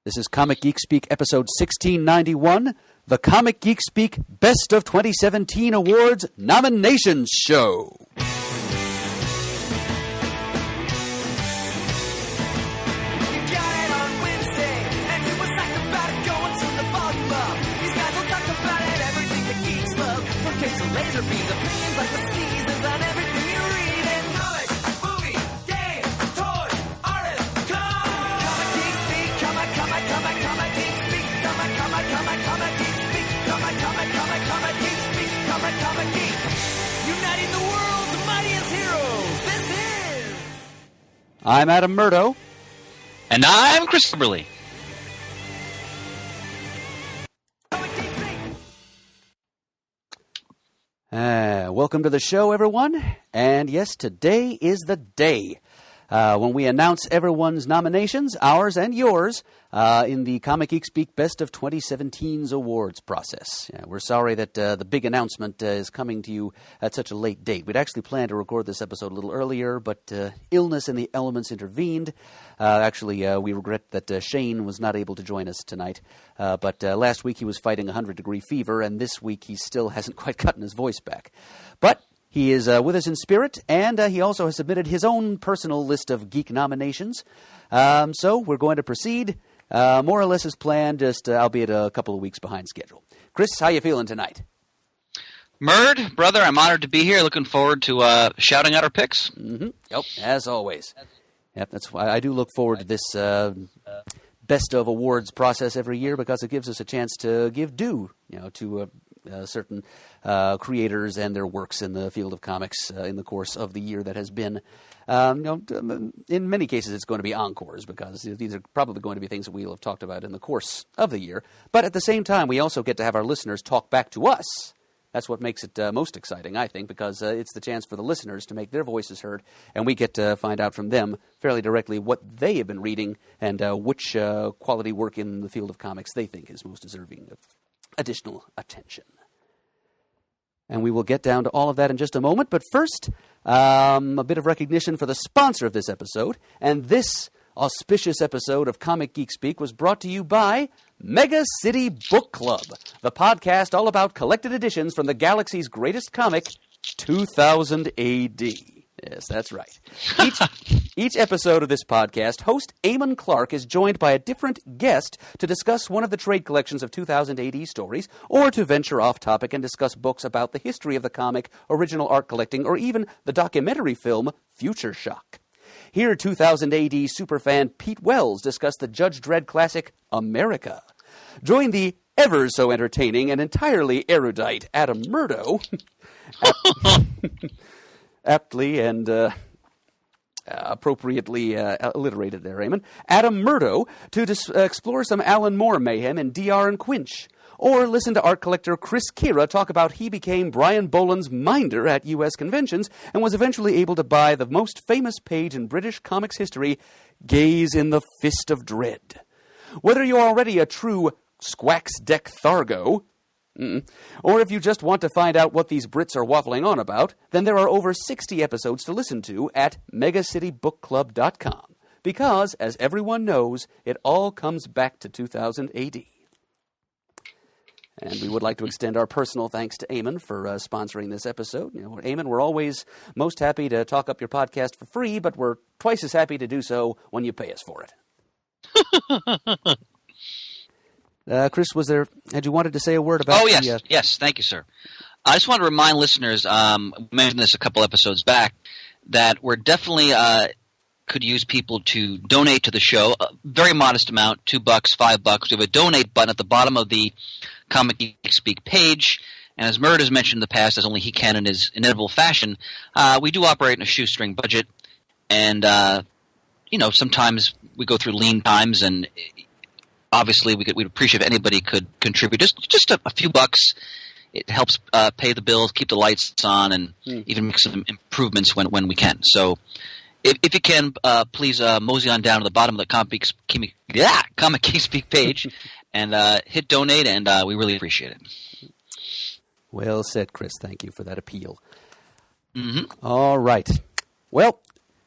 This is Comic Geek Speak episode 1691, the Comic Geek Speak Best of 2017 Awards Nominations Show. Laser beams, opinions like the seasons on everything you read in comics, movies, games, toys, artists, Comic Geek Speak, Comic Geek Speak, Comic Geek Speak, Comic Geek Speak, Comic Geek, uniting the world's mightiest heroes. This is... I'm Adam Murdo. And I'm Chris Kimberly. Welcome to the show, everyone. And yes, today is the day when we announce everyone's nominations, ours and yours, in the Comic Geek Speak Best of 2017's awards process. We're sorry that the big announcement is coming to you at such a late date. We'd actually planned to record this episode a little earlier, but illness in the elements intervened. We regret that Shane was not able to join us tonight. But last week he was fighting a 100-degree fever, and this week he still hasn't quite gotten his voice back. But he is with us in spirit, and he also has submitted his own personal list of geek nominations. So we're going to proceed more or less as planned, just albeit a couple of weeks behind schedule. Chris, how you feeling tonight? Murd, brother, I'm honored to be here. Looking forward to shouting out our picks. Mm-hmm. Yep, as always. Yep, that's why I do look forward to this best of awards process every year, because it gives us a chance to give due, to certain creators and their works in the field of comics in the course of the year that has been. In many cases, it's going to be encores, because these are probably going to be things that we'll have talked about in the course of the year. But at the same time, we also get to have our listeners talk back to us. That's what makes it most exciting, I think, because it's the chance for the listeners to make their voices heard, and we get to find out from them fairly directly what they have been reading and which quality work in the field of comics they think is most deserving of additional attention. And we will get down to all of that in just a moment, but first, a bit of recognition for the sponsor of this episode, and this auspicious episode of Comic Geek Speak was brought to you by Mega City Book Club, the podcast all about collected editions from the galaxy's greatest comic, 2000 AD. Yes, that's right. Each episode of this podcast, host Eamon Clark is joined by a different guest to discuss one of the trade collections of 2000 AD stories, or to venture off topic and discuss books about the history of the comic, original art collecting, or even the documentary film Future Shock. Here, 2000 AD superfan Pete Wells discussed the Judge Dredd classic America. Join the ever-so-entertaining and entirely erudite Adam Murdo, aptly and appropriately alliterated there, Eamon, Adam Murdo, to explore some Alan Moore mayhem in DR and Quinch. Or listen to art collector Chris Kira talk about he became Brian Boland's minder at U.S. conventions and was eventually able to buy the most famous page in British comics history, Gaze in the Fist of Dread. Whether you're already a true Squax Deck Thargo, or if you just want to find out what these Brits are waffling on about, then there are over 60 episodes to listen to at megacitybookclub.com. Because, as everyone knows, it all comes back to 2000 AD. And we would like to extend our personal thanks to Eamon for sponsoring this episode. Eamon, we're always most happy to talk up your podcast for free, but we're twice as happy to do so when you pay us for it. Chris, had you wanted to say a word about... Oh, yes, yes, thank you, sir. I just want to remind listeners, we mentioned this a couple episodes back, that we're definitely could use people to donate to the show. A very modest amount, $2, $5. We have a donate button at the bottom of the Comic Geek Speak page, and as Murd has mentioned in the past, as only he can in his inevitable fashion, we do operate in a shoestring budget, and sometimes we go through lean times, and obviously we'd appreciate if anybody could contribute just a few bucks. It helps pay the bills, keep the lights on, and even make some improvements when we can. So if you can, please mosey on down to the bottom of the Comic Geek Speak page and hit donate, and we really appreciate it. Well said, Chris. Thank you for that appeal. Mm-hmm. All right. Well,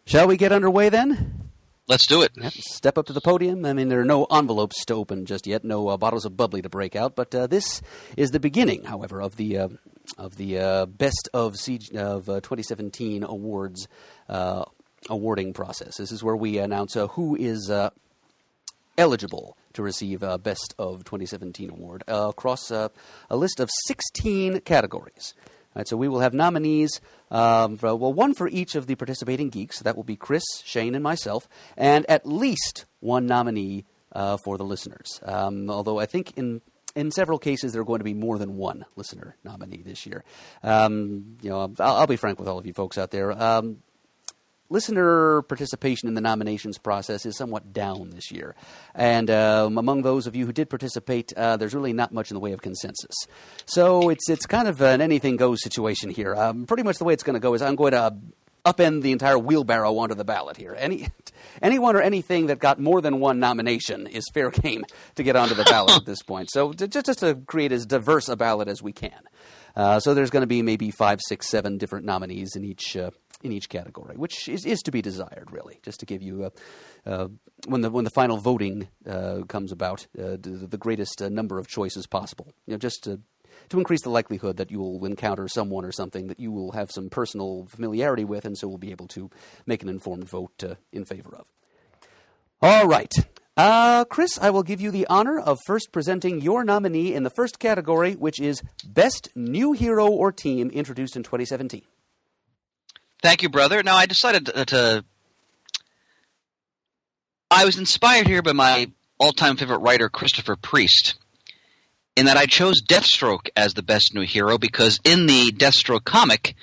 shall we get underway then? Let's do it. Yep, step up to the podium. I mean, there are no envelopes to open just yet, no bottles of bubbly to break out, but this is the beginning, however, of the Best of 2017 awards awarding process. This is where we announce who is eligible to receive Best of 2017 award across a list of 16 categories. All right, so we will have nominees, one for each of the participating geeks. So that will be Chris, Shane, and myself, and at least one nominee for the listeners. Although I think in several cases there are going to be more than one listener nominee this year. I'll be frank with all of you folks out there. Listener participation in the nominations process is somewhat down this year. And among those of you who did participate, there's really not much in the way of consensus. So it's kind of an anything-goes situation here. Pretty much the way it's going to go is I'm going to upend the entire wheelbarrow onto the ballot here. Anyone or anything that got more than one nomination is fair game to get onto the ballot at this point. So just to create as diverse a ballot as we can. So there's going to be maybe 5, 6, 7 different nominees in each category, which is to be desired, really, just to give you, when the final voting comes about, the greatest number of choices possible. Just to increase the likelihood that you will encounter someone or something that you will have some personal familiarity with, and so will be able to make an informed vote in favor of. All right. Chris, I will give you the honor of first presenting your nominee in the first category, which is Best New Hero or Team introduced in 2017. Thank you, brother. Now, I decided I was inspired here by my all-time favorite writer, Christopher Priest, in that I chose Deathstroke as the best new hero because in the Deathstroke comic,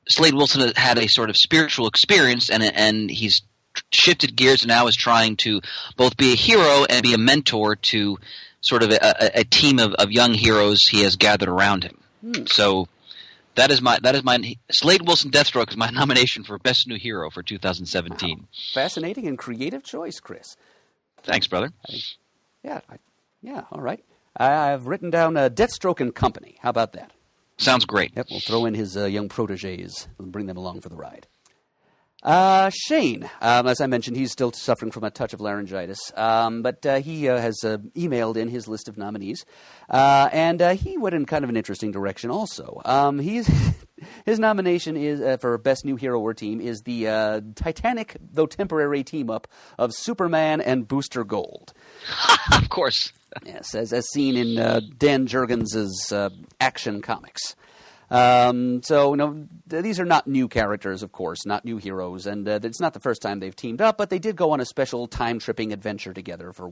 Slade Wilson had a sort of spiritual experience, and he's shifted gears and now is trying to both be a hero and be a mentor to sort of a team of young heroes he has gathered around him. So that is my Slade Wilson Deathstroke is my nomination for Best New Hero for 2017. Wow. Fascinating and creative choice, Chris. Thanks, brother. Yeah, all right. I've written down Deathstroke and Company. How about that? Sounds great. Yep, we'll throw in his young protégés and bring them along for the ride. Shane, as I mentioned, he's still suffering from a touch of laryngitis, but he has emailed in his list of nominees, and he went in kind of an interesting direction also. His nomination is for Best New Hero or Team is the titanic, though temporary, team-up of Superman and Booster Gold. Of course. Yes, as seen in Dan Jurgens' Action Comics. So, these are not new characters, of course, not new heroes, and it's not the first time they've teamed up, but they did go on a special time-tripping adventure together for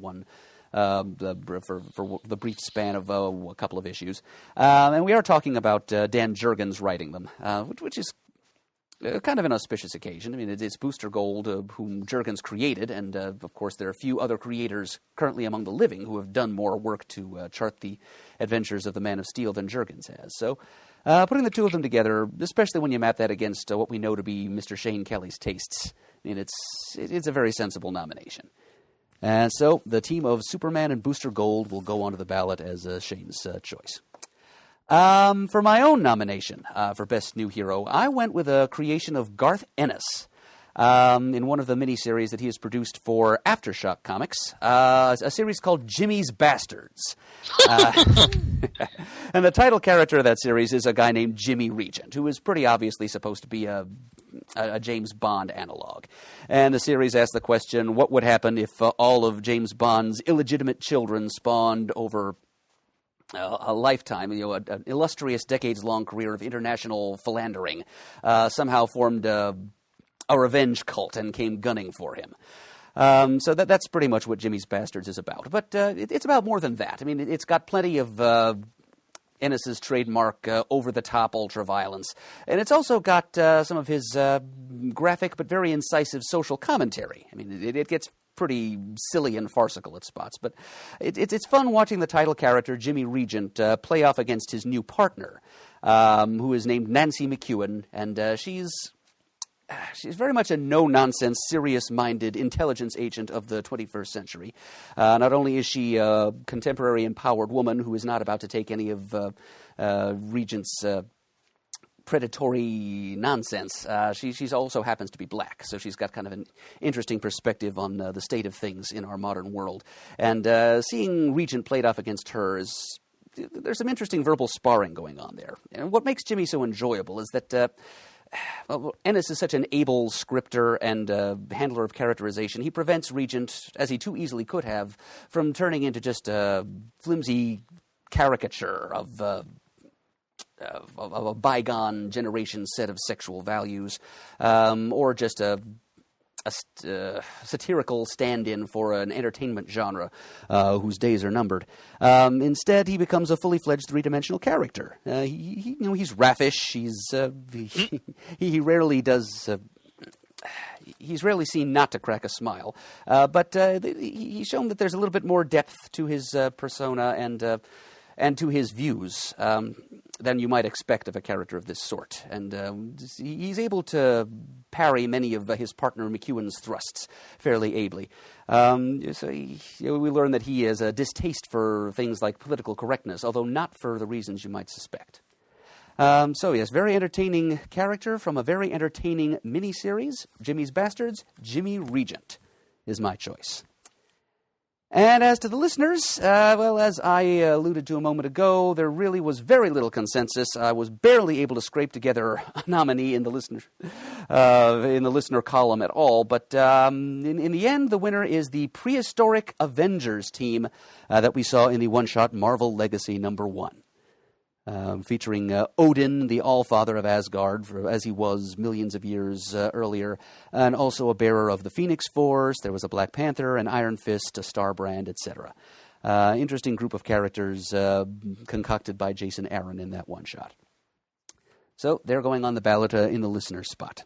the brief span of a couple of issues. And we are talking about Dan Jurgens writing them, which is kind of an auspicious occasion. I mean, it's Booster Gold, whom Jurgens created, and, of course, there are a few other creators currently among the living who have done more work to chart the adventures of the Man of Steel than Jurgens has. So, putting the two of them together, especially when you map that against what we know to be Mr. Shane Kelly's tastes, I mean, it's a very sensible nomination. And so the team of Superman and Booster Gold will go onto the ballot as Shane's choice. For my own nomination for Best New Hero, I went with a creation of Garth Ennis in one of the miniseries that he has produced for Aftershock Comics, a series called Jimmy's Bastards. And the title character of that series is a guy named Jimmy Regent, who is pretty obviously supposed to be a James Bond analog. And the series asks the question, what would happen if all of James Bond's illegitimate children spawned over a lifetime, an illustrious decades-long career of international philandering, somehow formed a revenge cult and came gunning for him. So that's pretty much what Jimmy's Bastards is about. But it's about more than that. I mean, it's got plenty of Ennis's trademark over-the-top ultra-violence. And it's also got some of his graphic but very incisive social commentary. I mean, it gets pretty silly and farcical at spots. But it's fun watching the title character, Jimmy Regent, play off against his new partner, who is named Nancy McEwen. And she's very much a no-nonsense, serious-minded intelligence agent of the 21st century. Not only is she a contemporary empowered woman who is not about to take any of Regent's predatory nonsense. She's also happens to be black, so she's got kind of an interesting perspective on the state of things in our modern world. And seeing Regent played off against her there's some interesting verbal sparring going on there. And what makes Jimmy so enjoyable is that Ennis is such an able scripter and handler of characterization. He prevents Regent, as he too easily could have, from turning into just a flimsy caricature of a bygone generation set of sexual values, or just a satirical stand-in for an entertainment genre whose days are numbered. Instead, he becomes a fully fledged three-dimensional character. He's raffish. He rarely does. He's rarely seen not to crack a smile, but he's shown that there's a little bit more depth to his persona and to his views than you might expect of a character of this sort. And he's able to parry many of his partner McEwen's thrusts fairly ably. So we learn that he has a distaste for things like political correctness, although not for the reasons you might suspect. So yes, very entertaining character from a very entertaining miniseries. Jimmy's Bastards, Jimmy Regent is my choice. And as to the listeners, as I alluded to a moment ago, there really was very little consensus. I was barely able to scrape together a nominee in the listener column at all. But in the end, the winner is the Prehistoric Avengers team that we saw in the one-shot Marvel Legacy #1. Featuring Odin, the Allfather of Asgard, as he was millions of years earlier, and also a bearer of the Phoenix Force. There was a Black Panther, an Iron Fist, a Starbrand, etc. Interesting group of characters concocted by Jason Aaron in that one shot. So they're going on the ballot in the listener spot.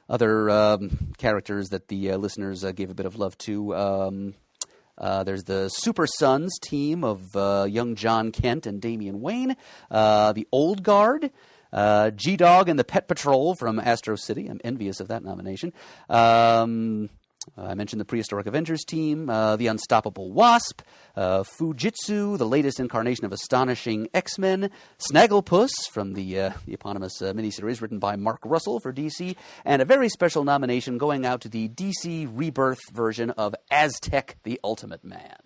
Other characters that the listeners gave a bit of love to. There's the Super Sons team of young John Kent and Damian Wayne, the Old Guard, G-Dog and the Pet Patrol from Astro City. I'm envious of that nomination. I mentioned the Prehistoric Avengers team, the Unstoppable Wasp, Fujitsu, the latest incarnation of Astonishing X-Men, Snagglepuss from the eponymous miniseries written by Mark Russell for DC, and a very special nomination going out to the DC Rebirth version of Aztec the Ultimate Man.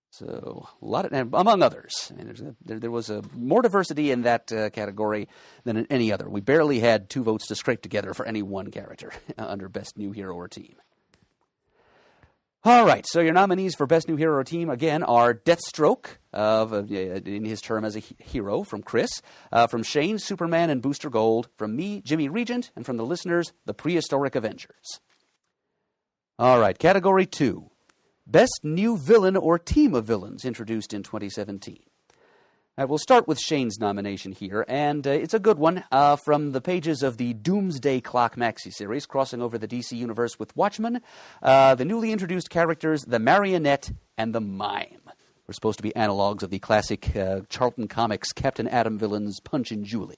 So, among others. I mean, there was more diversity in that category than in any other. We barely had 2 votes to scrape together for any one character under Best New Hero or Team. All right, so your nominees for Best New Hero or Team, again, are Deathstroke, in his term as a hero, from Chris, from Shane, Superman, and Booster Gold, from me, Jimmy Regent, and from the listeners, the Prehistoric Avengers. All right, Category 2. Best New Villain or Team of Villains introduced in 2017. We'll start with Shane's nomination here, and it's a good one from the pages of the Doomsday Clock maxi series, crossing over the DC universe with Watchmen, the newly introduced characters, the Marionette and the Mime. We're supposed to be analogs of the classic Charlton Comics Captain Atom villains Punch and Julie.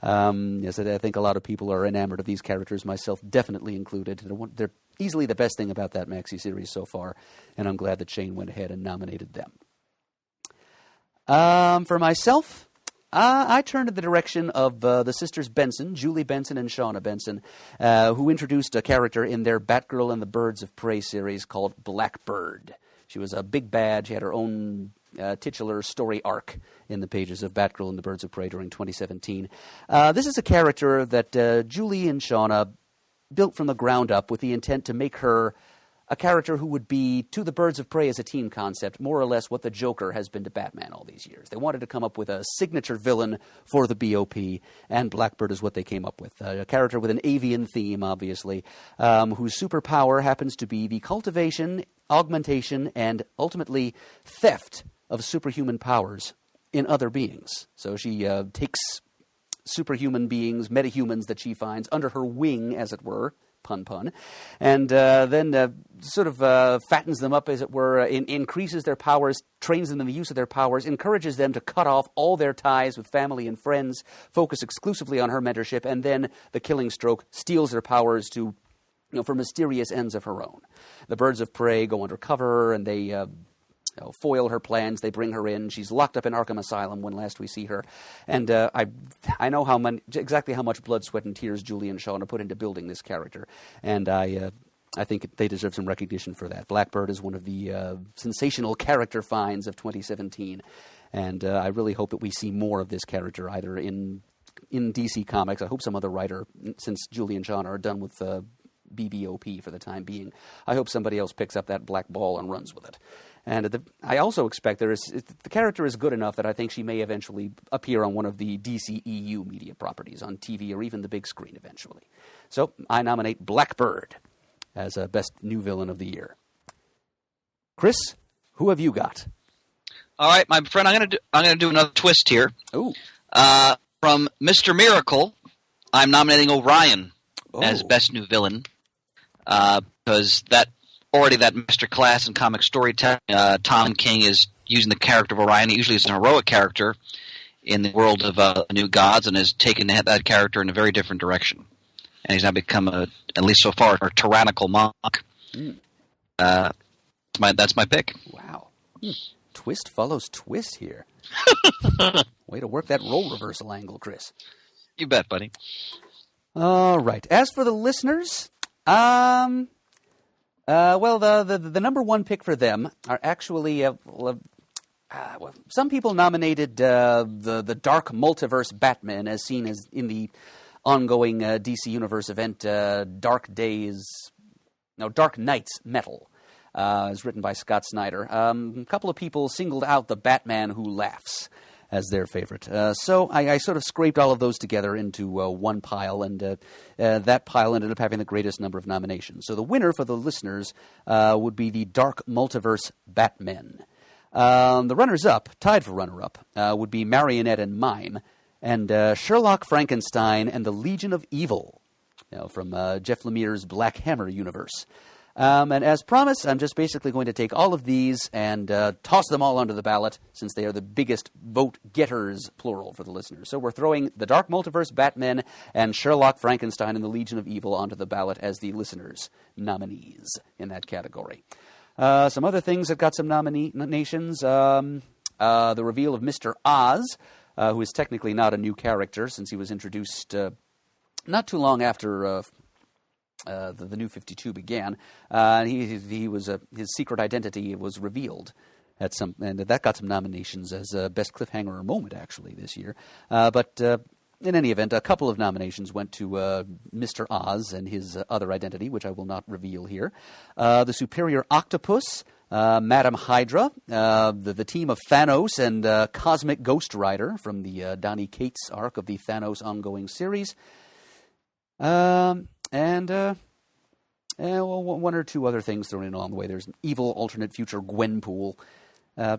Yes, I think a lot of people are enamored of these characters, myself definitely included. They're easily the best thing about that maxi series so far, and I'm glad that Shane went ahead and nominated them. For myself, I turned in the direction of the sisters Benson, Julie Benson and Shauna Benson, who introduced a character in their Batgirl and the Birds of Prey series called Blackbird. She was a big bad. She had her own titular story arc in the pages of Batgirl and the Birds of Prey during 2017. This is a character that Julie and Shauna built from the ground up with the intent to make her a character who would be, to the Birds of Prey as a team concept, more or less what the Joker has been to Batman all these years. They wanted to come up with a signature villain for the BOP, and Blackbird is what they came up with. A character with an avian theme, obviously, whose superpower happens to be the cultivation, augmentation, and ultimately theft of superhuman powers in other beings. So she takes superhuman beings, metahumans that she finds under her wing, as it were, pun, and then sort of fattens them up, as it were, increases their powers, trains them in the use of their powers, encourages them to cut off all their ties with family and friends, focus exclusively on her mentorship, and then the killing stroke steals their powers to, for mysterious ends of her own. The Birds of Prey go undercover, and they foil her plans. They bring her in. She's locked up in Arkham Asylum when last we see her. And I know exactly how much blood, sweat, and tears Julie and Shauna put into building this character. And I think they deserve some recognition for that. Blackbird is one of the sensational character finds of 2017. And I really hope that we see more of this character, either in DC Comics. I hope some other writer, since Julie and Shauna are done with BBOP for the time being, I hope somebody else picks up that black ball and runs with it. And I also expect the character is good enough that I think she may eventually appear on one of the DCEU media properties, on TV or even the big screen eventually. So I nominate Blackbird as Best New Villain of the Year. Chris, who have you got? All right, my friend, I'm gonna do another twist here. Ooh. From Mr. Miracle, I'm nominating Orion as Best New Villain, because that masterclass in comic storytelling. Tom King is using the character of Orion. He usually is an heroic character in the world of New Gods, and has taken that character in a very different direction. And he's now become, at least so far, a tyrannical monk. That's my pick. Wow. Twist follows twist here. Way to work that role reversal angle, Chris. You bet, buddy. All right. As for the listeners, well, the number one pick for them are actually some people nominated the Dark Multiverse Batman, as seen as in the ongoing DC Universe event Dark Knights Metal. Is written by Scott Snyder. A couple of people singled out the Batman Who Laughs as their favorite. So I sort of scraped all of those together into one pile, and that pile ended up having the greatest number of nominations. So the winner for the listeners would be the Dark Multiverse Batmen. The runners-up, tied for runner-up, would be Marionette and Mime, and Sherlock Frankenstein and the Legion of Evil, from Jeff Lemire's Black Hammer universe. And as promised, I'm just basically going to take all of these and toss them all onto the ballot, since they are the biggest vote getters, plural, for the listeners. So we're throwing the Dark Multiverse Batmen and Sherlock Frankenstein and the Legion of Evil onto the ballot as the listeners' nominees in that category. Some other things that got some nominations. The reveal of Mr. Oz, who is technically not a new character, since he was introduced not too long after the New 52 began. He was his secret identity was revealed and that got some nominations as best cliffhanger or moment actually this year. But in any event, a couple of nominations went to Mr. Oz and his other identity, which I will not reveal here. The Superior Octopus, Madam Hydra, the team of Thanos and Cosmic Ghost Rider from the Donny Cates arc of the Thanos ongoing series. And one or two other things thrown in along the way. There's an evil alternate future Gwenpool. Yeah.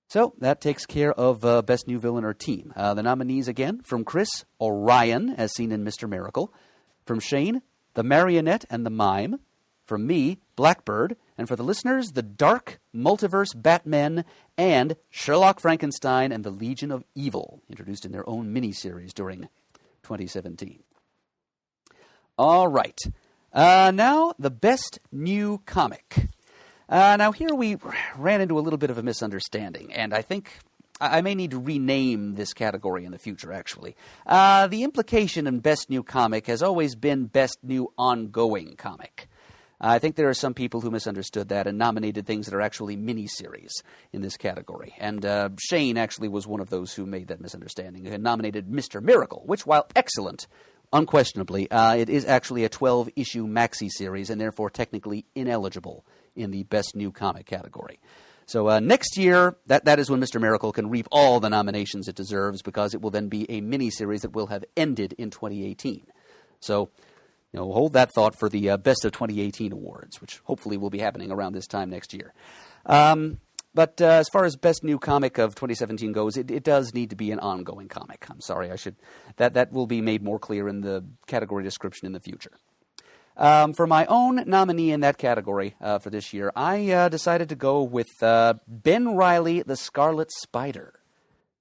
So that takes care of Best New Villain or Team. The nominees again, from Chris, Orion, as seen in Mr. Miracle. From Shane, the Marionette and the Mime. From me, Blackbird. And for the listeners, the Dark Multiverse Batmen and Sherlock Frankenstein and the Legion of Evil, introduced in their own miniseries during 2017. All right. Now, the Best New Comic. Now, here we ran into a little bit of a misunderstanding, and I think I may need to rename this category in the future, actually. The implication in Best New Comic has always been Best New Ongoing Comic. I think there are some people who misunderstood that and nominated things that are actually miniseries in this category. And Shane actually was one of those who made that misunderstanding and nominated Mr. Miracle, which, while excellent, unquestionably, it is actually a 12-issue maxi series and therefore technically ineligible in the Best New Comic category. So next year, that is when Mr. Miracle can reap all the nominations it deserves, because it will then be a miniseries that will have ended in 2018. So hold that thought for the Best of 2018 awards, which hopefully will be happening around this time next year. But as far as Best New Comic of 2017 goes, it does need to be an ongoing comic. I'm sorry, that will be made more clear in the category description in the future. For my own nominee in that category for this year, I decided to go with Ben Reilly, the Scarlet Spider.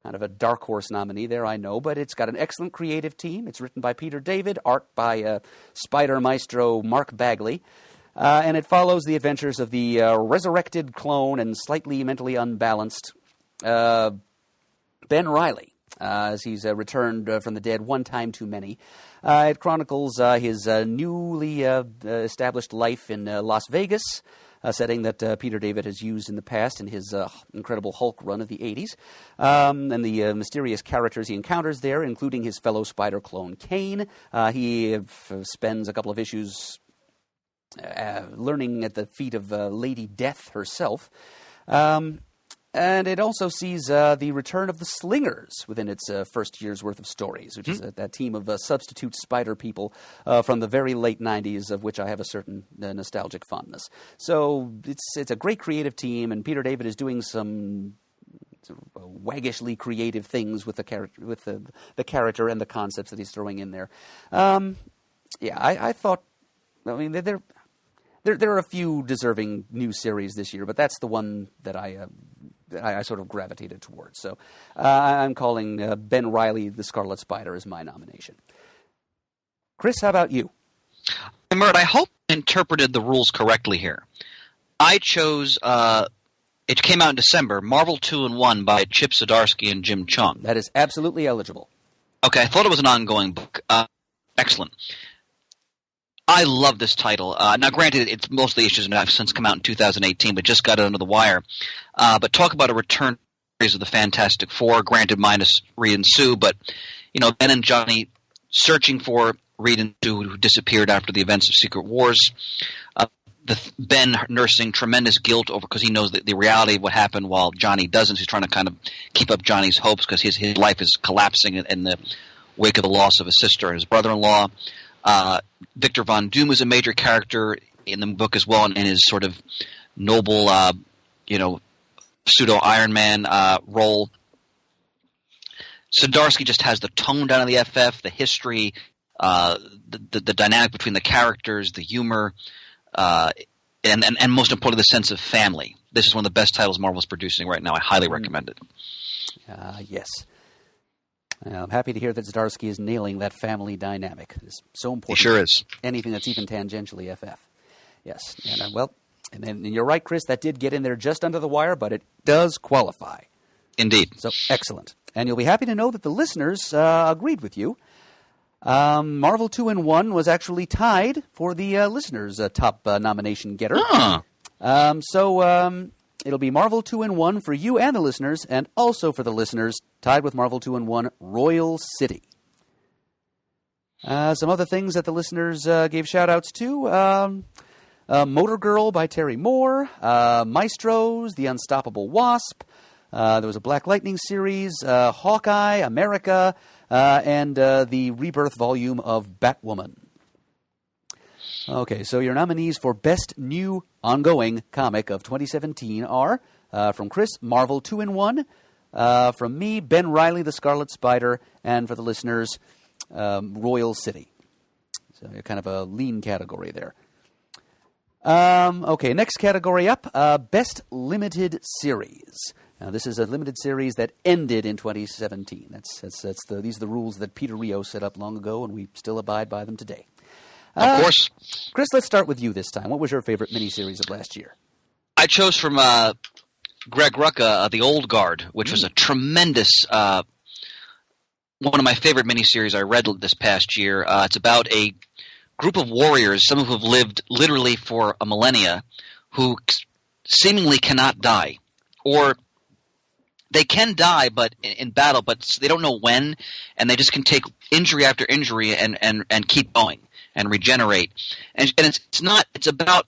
Kind of a dark horse nominee there, I know, but it's got an excellent creative team. It's written by Peter David, art by Spider Maestro Mark Bagley. And it follows the adventures of the resurrected clone and slightly mentally unbalanced Ben Reilly, as he's returned from the dead one time too many. It chronicles his newly established life in Las Vegas, a setting that Peter David has used in the past in his Incredible Hulk run of the 80s, and the mysterious characters he encounters there, including his fellow Spider clone Kane. He spends a couple of issues learning at the feet of Lady Death herself. And it also sees the return of the Slingers within its first year's worth of stories, which is that team of substitute spider people from the very late 90s, of which I have a certain nostalgic fondness. So it's a great creative team, and Peter David is doing some sort of waggishly creative things with the character and the concepts that he's throwing in there. I thought, I mean, there are a few deserving new series this year, but that's the one that I sort of gravitated towards. So I'm calling Ben Reilly, the Scarlet Spider, as my nomination. Chris, how about you? Mert, I hope I interpreted the rules correctly here. I chose, it came out in December, Marvel 2-in-1 by Chip Zdarsky and Jim Chung. That is absolutely eligible. Okay, I thought it was an ongoing book. Excellent. I love this title. Now, granted, it's mostly issues that have since come out in 2018, but just got it under the wire. But talk about a return series of the Fantastic Four, granted minus Reed and Sue, but, you know, Ben and Johnny searching for Reed and Sue, who disappeared after the events of Secret Wars. Ben nursing tremendous guilt over because he knows the reality of what happened while Johnny doesn't. He's trying to kind of keep up Johnny's hopes because his life is collapsing in the wake of the loss of his sister and his brother-in-law. Victor Von Doom is a major character in the book as well, in his sort of noble, pseudo Iron Man role. Zdarsky just has the tone down of the FF, the history, the dynamic between the characters, the humor, and most importantly, the sense of family. This is one of the best titles Marvel's producing right now. I highly recommend it. Yes. I'm happy to hear that Zdarsky is nailing that family dynamic. It's so important. He sure is. Anything that's even tangentially FF. Yes. And you're right, Chris, that did get in there just under the wire, but it does qualify. Indeed. So, excellent. And you'll be happy to know that the listeners agreed with you. Marvel 2-in-1 was actually tied for the listeners' top nomination getter. It'll be Marvel 2-in-1 for you and the listeners, and also for the listeners, tied with Marvel 2-in-1, Royal City. Some other things that the listeners gave shout-outs to. Motor Girl by Terry Moore, Maestros, The Unstoppable Wasp, there was a Black Lightning series, Hawkeye, America, and the Rebirth volume of Batwoman. Okay, so your nominees for Best New Ongoing Comic of 2017 are, from Chris, Marvel 2-in-1, from me, Ben Reilly, the Scarlet Spider, and for the listeners, Royal City. So kind of a lean category there. Okay, next category up, Best Limited Series. Now, this is a limited series that ended in 2017. These are the rules that Peter Rio set up long ago, and we still abide by them today. Of course. Chris, let's start with you this time. What was your favorite miniseries of last year? I chose from Greg Rucka, The Old Guard, which was a tremendous one of my favorite miniseries I read this past year. It's about a group of warriors, some who have lived literally for a millennia, who seemingly cannot die. Or they can die but in battle, but they don't know when, and they just can take injury after injury and keep going and regenerate. And it's about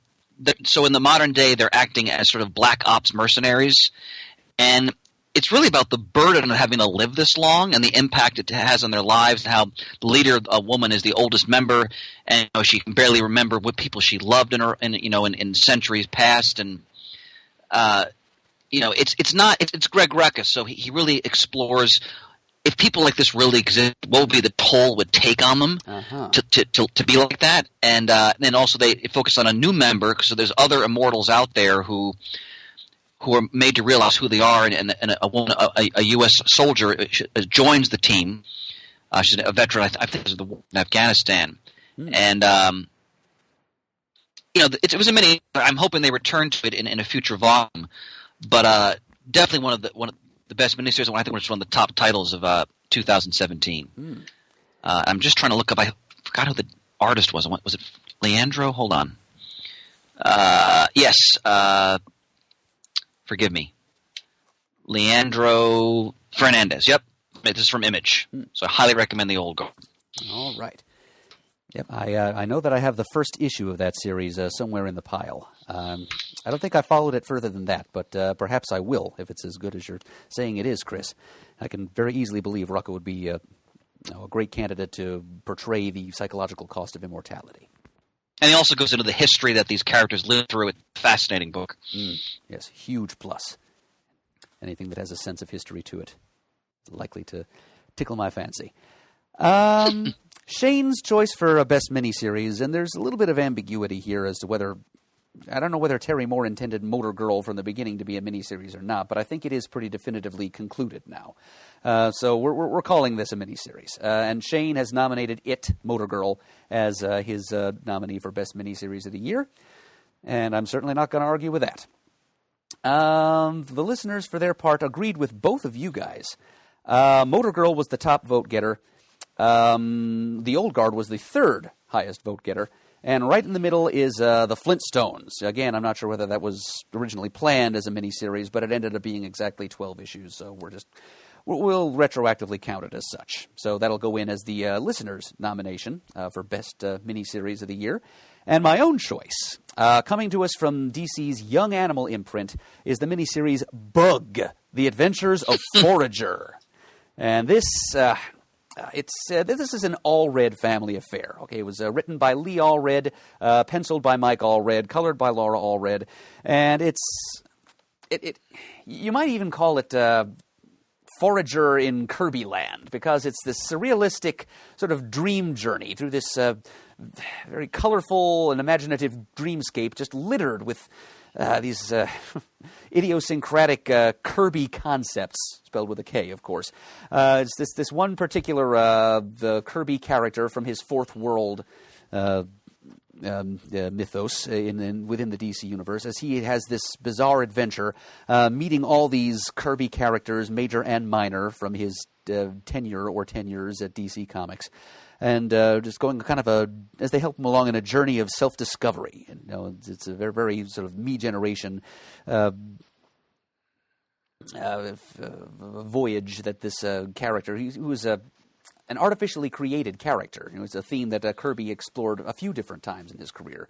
so in the modern day they're acting as sort of black ops mercenaries, and it's really about the burden of having to live this long and the impact it has on their lives, and how the leader, a woman, is the oldest member, and she can barely remember what people she loved in centuries past, and it's Greg Rucka, so he really explores if people like this really exist, what would be the toll it would take on them to be like that, and then also they focus on a new member, so there's other immortals out there who are made to realize who they are, and a U.S. soldier joins the team. She's a veteran, I think, of the war in Afghanistan, and it was a mini. I'm hoping they return to it in a future volume, but definitely one of the best miniseries. I think it's one of the top titles of 2017. I'm just trying to look up. I forgot who the artist was. Was it Leandro? Hold on. Yes. Forgive me. Leandro Fernandez. Yep. This is from Image. So I highly recommend the Old Guard. All right. Yep, I know that I have the first issue of that series somewhere in the pile. I don't think I followed it further than that, but perhaps I will if it's as good as you're saying it is, Chris. I can very easily believe Rucka would be a great candidate to portray the psychological cost of immortality. And he also goes into the history that these characters lived through. It's a fascinating book. Yes, huge plus. Anything that has a sense of history to it is likely to tickle my fancy. Shane's choice for a best miniseries, and there's a little bit of ambiguity here as to whether I don't know whether Terry Moore intended Motor Girl from the beginning to be a miniseries or not, but I think it is pretty definitively concluded now. So we're calling this a miniseries. And Shane has nominated Motor Girl, as his nominee for Best Miniseries of the Year. And I'm certainly not going to argue with that. The listeners, for their part, agreed with both of you guys. Motor Girl was the top vote getter. The Old Guard was the third highest vote getter. And right in the middle is the Flintstones. Again, I'm not sure whether that was originally planned as a miniseries, but it ended up being exactly 12 issues. So we'll retroactively count it as such. So that'll go in as the listener's nomination for Best Miniseries of the Year. And my own choice, coming to us from DC's Young Animal imprint, is the miniseries Bug, The Adventures of Forager. And this is an Allred family affair. Okay, it was written by Lee Allred, penciled by Mike Allred, colored by Laura Allred, and you might even call it Forager in Kirby Land, because it's this surrealistic sort of dream journey through this very colorful and imaginative dreamscape, just littered with these idiosyncratic Kirby concepts, spelled with a K, of course. It's this one particular the Kirby character from his Fourth World mythos within the DC universe, as he has this bizarre adventure meeting all these Kirby characters, major and minor, from his tenures at DC Comics. And just going kind of as they help him along in a journey of self-discovery. It's a very, very sort of me-generation voyage that this character, who was an artificially created character. It's a theme that Kirby explored a few different times in his career.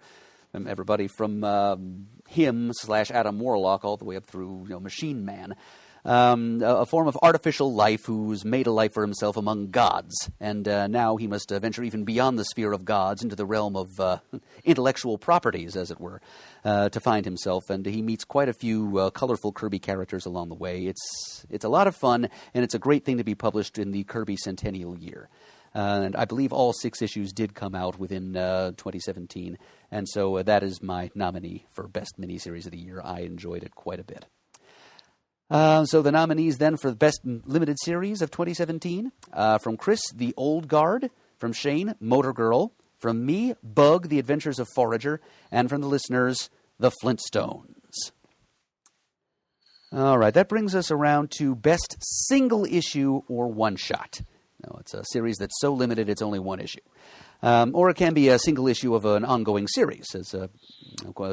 Everybody from him / Adam Warlock all the way up through Machine Man. A form of artificial life who's made a life for himself among gods, and now he must venture even beyond the sphere of gods into the realm of intellectual properties, as it were, to find himself. And he meets quite a few colorful Kirby characters along the way. It's a lot of fun, and it's a great thing to be published in the Kirby Centennial year. And I believe all 6 issues did come out within 2017, and so that is my nominee for Best Miniseries of the Year. I enjoyed it quite a bit. So the nominees then for the Best Limited Series of 2017, from Chris, The Old Guard, from Shane, Motor Girl, from me, Bug, The Adventures of Forager, and from the listeners, The Flintstones. All right, that brings us around to Best Single Issue or One Shot. No, it's a series that's so limited it's only one issue. Or it can be a single issue of an ongoing series, as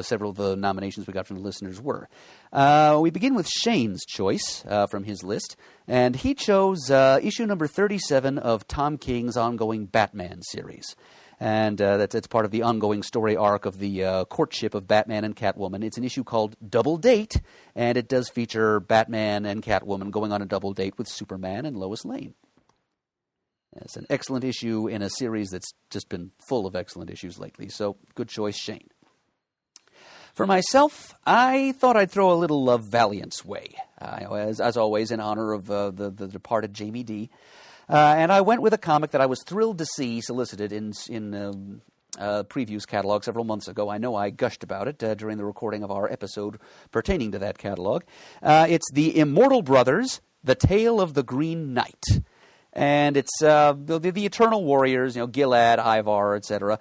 several of the nominations we got from the listeners were. We begin with Shane's choice from his list, and he chose issue number 37 of Tom King's ongoing Batman series. And that's part of the ongoing story arc of the courtship of Batman and Catwoman. It's an issue called Double Date, and it does feature Batman and Catwoman going on a double date with Superman and Lois Lane. It's an excellent issue in a series that's just been full of excellent issues lately, so good choice, Shane. For myself, I thought I'd throw a little Valiant's way, as always, in honor of the departed Jamie D. And I went with a comic that I was thrilled to see solicited in Preview's catalog several months ago. I know I gushed about it during the recording of our episode pertaining to that catalog. It's The Immortal Brothers, The Tale of the Green Knight. And it's the Eternal Warriors, Gilad, Ivar, etc.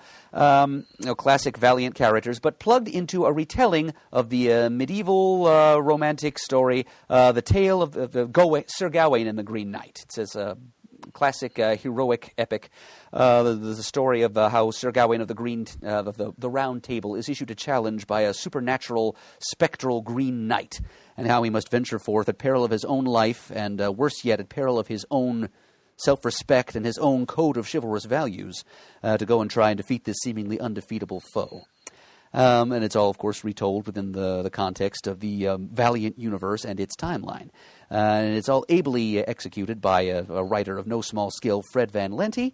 Classic Valiant characters, but plugged into a retelling of the medieval romantic story, the tale of Sir Gawain and the Green Knight. It says classic heroic epic. The story of how Sir Gawain of the Round Table is issued a challenge by a supernatural, spectral Green Knight, and how he must venture forth at peril of his own life, and worse yet, at peril of his own self-respect and his own code of chivalrous values, to go and try and defeat this seemingly undefeatable foe. And it's all, of course, retold within the context of the Valiant universe and its timeline. And it's all ably executed by a writer of no small skill, Fred Van Lente,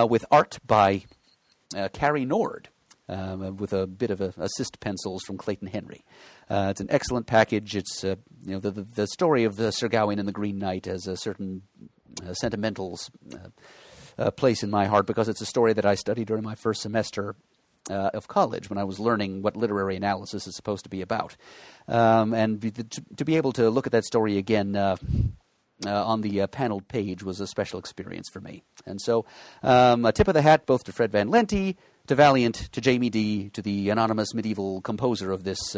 with art by Carrie Nord, with a bit of assist pencils from Clayton Henry. It's an excellent package. It's the story of Sir Gawain and the Green Knight has a certain sentimental place in my heart, because it's a story that I studied during my first semester of college when I was learning what literary analysis is supposed to be about. And to be able to look at that story again on the paneled page was a special experience for me. And so a tip of the hat both to Fred Van Lente, to Valiant, to Jamie D., to the anonymous medieval composer of this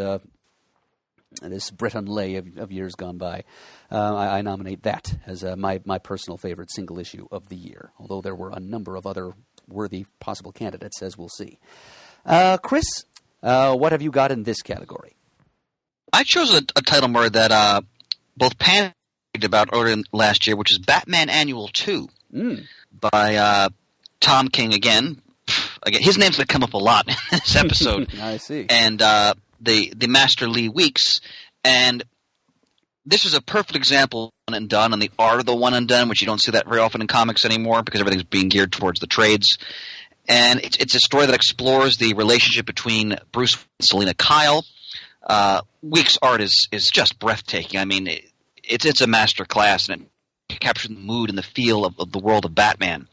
Breton lay of years gone by. I nominate that as my personal favorite single issue of the year, although there were a number of other worthy possible candidates, as we'll see. Chris, what have you got in this category? I chose a title more that both Pan about earlier last year, which is Batman Annual 2 by Tom King again. His name's going to come up a lot in this episode. I see. And the Master Lee Weeks, and this is a perfect example of one and done, and the art of the one and done, which you don't see that very often in comics anymore because everything's being geared towards the trades. And it's a story that explores the relationship between Bruce and Selina Kyle. Weeks' art is just breathtaking. I mean, it's a master class, and it captures the mood and the feel of the world of Batman.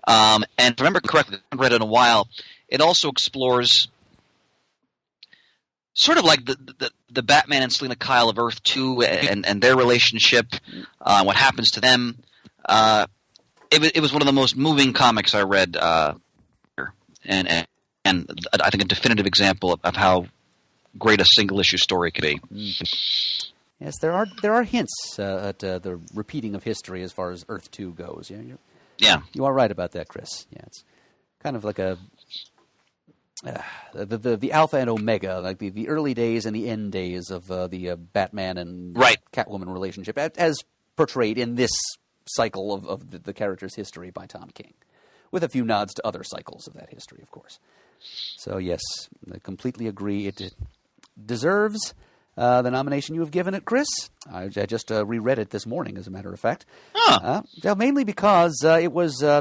And if I remember correctly, I haven't read it in a while, it also explores sort of like the Batman and Selina Kyle of Earth 2 and their relationship, what happens to them. It was one of the most moving comics I read, and I think a definitive example of how great a single issue story could be. Yes, there are hints at the repeating of history as far as Earth 2 goes. Yeah, you are right about that, Chris. Yeah, it's kind of like the alpha and omega, like the early days and the end days of the Batman and Catwoman relationship, as portrayed in this cycle of the character's history by Tom King, with a few nods to other cycles of that history, of course. So yes, I completely agree. It deserves the nomination you have given it, Chris. I just reread it this morning, as a matter of fact. Mainly because it was it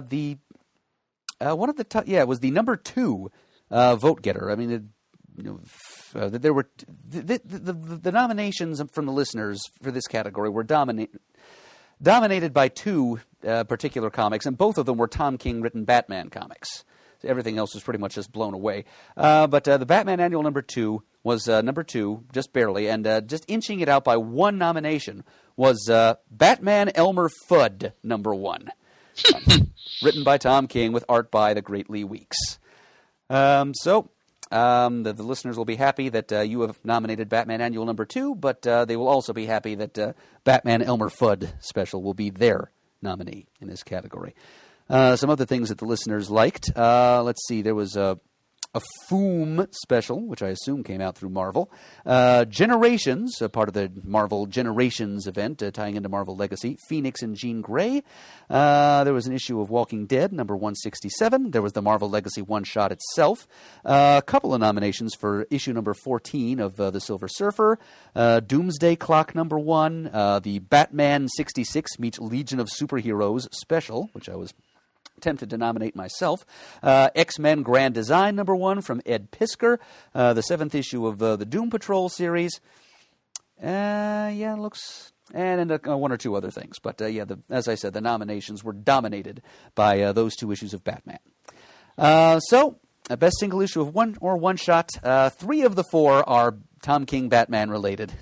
was the number 2 vote getter. I mean, there were the nominations from the listeners for this category were dominated by 2 particular comics, and both of them were Tom King written Batman comics. So everything else was pretty much just blown away. But the Batman Annual number 2 was number 2, just barely, and just inching it out by 1 nomination was Batman Elmer Fudd number 1, written by Tom King with art by the great Lee Weeks. So the listeners will be happy that you have nominated Batman Annual number 2, but they will also be happy that Batman Elmer Fudd Special will be their nominee in this category. Some other things that the listeners liked. Let's see, there was a Foom special, which I assume came out through Marvel. Generations, a part of the Marvel Generations event, tying into Marvel Legacy. Phoenix and Jean Grey. There was an issue of Walking Dead, number 167. There was the Marvel Legacy one-shot itself. A couple of nominations for issue number 14 of The Silver Surfer. Doomsday Clock, number 1. The Batman 66 meets Legion of Superheroes special, which I was tempted to nominate myself. X-Men Grand Design number 1 from Ed Piskor. The 7th issue of the Doom Patrol series. It looks... And 1 or 2 other things. But as I said, the nominations were dominated by those 2 issues of Batman. So, best single issue of one shot. 3 of the 4 are Tom King Batman related.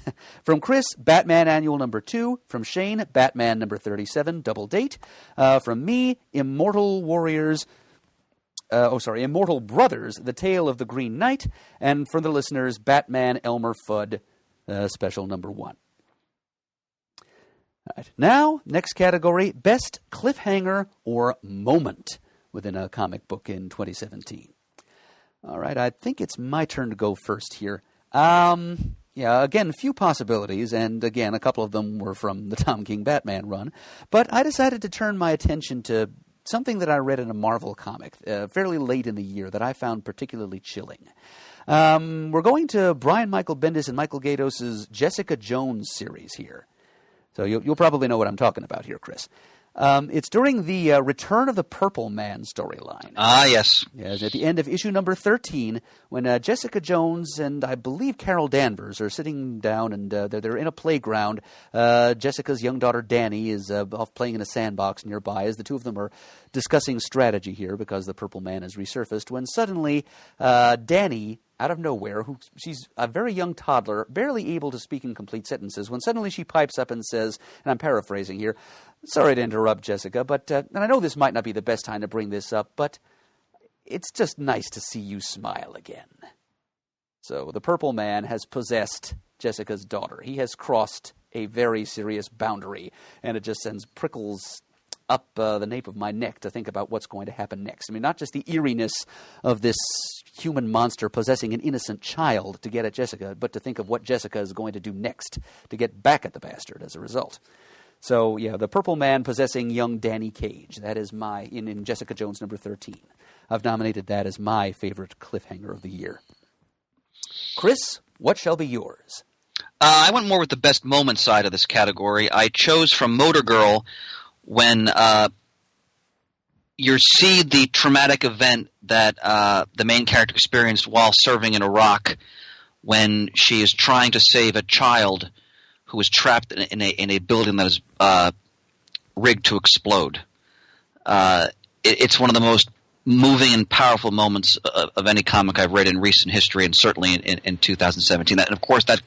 From Chris, Batman Annual number 2. From Shane, Batman number 37, Double Date. From me, Immortal Brothers, The Tale of the Green Knight. And for the listeners, Batman Elmer Fudd, special number 1. All right. Now, next category, Best Cliffhanger or Moment within a comic book in 2017. All right, I think it's my turn to go first here. Again, a few possibilities, and again, a couple of them were from the Tom King Batman run. But I decided to turn my attention to something that I read in a Marvel comic fairly late in the year that I found particularly chilling. We're going to Brian Michael Bendis and Michael Gaidos' Jessica Jones series here. So you'll probably know what I'm talking about here, Chris. It's during the Return of the Purple Man storyline. Ah, yes. Yes, at the end of issue number 13, when Jessica Jones and I believe Carol Danvers are sitting down and they're in a playground. Jessica's young daughter Dani is off playing in a sandbox nearby as the two of them are discussing strategy here because the Purple Man has resurfaced, when suddenly Dani, out of nowhere, she's a very young toddler, barely able to speak in complete sentences, when suddenly she pipes up and says, and I'm paraphrasing here, "Sorry to interrupt, Jessica, but, and I know this might not be the best time to bring this up, but it's just nice to see you smile again." So the Purple Man has possessed Jessica's daughter. He has crossed a very serious boundary, and it just sends prickles up the nape of my neck to think about what's going to happen next. I mean, not just the eeriness of this human monster possessing an innocent child to get at Jessica, but to think of what Jessica is going to do next to get back at the bastard as a result. So, yeah, the Purple Man possessing young Danny Cage. That is in Jessica Jones number 13. I've nominated that as my favorite cliffhanger of the year. Chris, what shall be yours? I went more with the best moment side of this category. I chose from Motor Girl when you see the traumatic event that the main character experienced while serving in Iraq, when she is trying to save a child who was trapped in a building that is rigged to explode. It's one of the most moving and powerful moments of any comic I've read in recent history, and certainly in 2017. And of course, that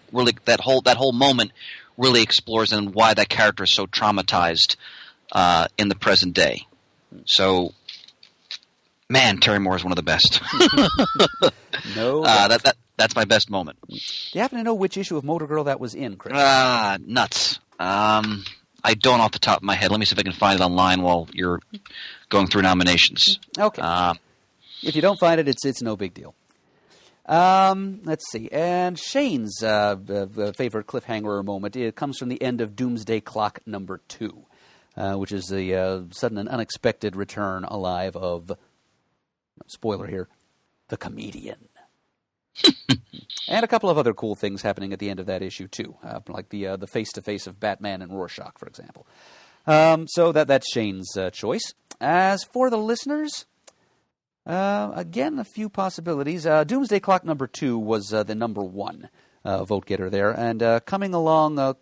whole moment really explores and why that character is so traumatized in the present day. So, man, Terry Moore is one of the best. No, that's my best moment. Do you happen to know which issue of Motor Girl that was in, Chris? Nuts. I don't off the top of my head. Let me see if I can find it online while you're going through nominations. Okay. If you don't find it, it's no big deal. Let's see. And Shane's favorite cliffhanger moment, it comes from the end of Doomsday Clock number 2. Which is the sudden and unexpected return alive of, spoiler here, the comedian. And a couple of other cool things happening at the end of that issue, too, like the face-to-face of Batman and Rorschach, for example. So that's Shane's choice. As for the listeners, again, a few possibilities. Doomsday Clock number 2 was the number 1 vote getter there. And coming along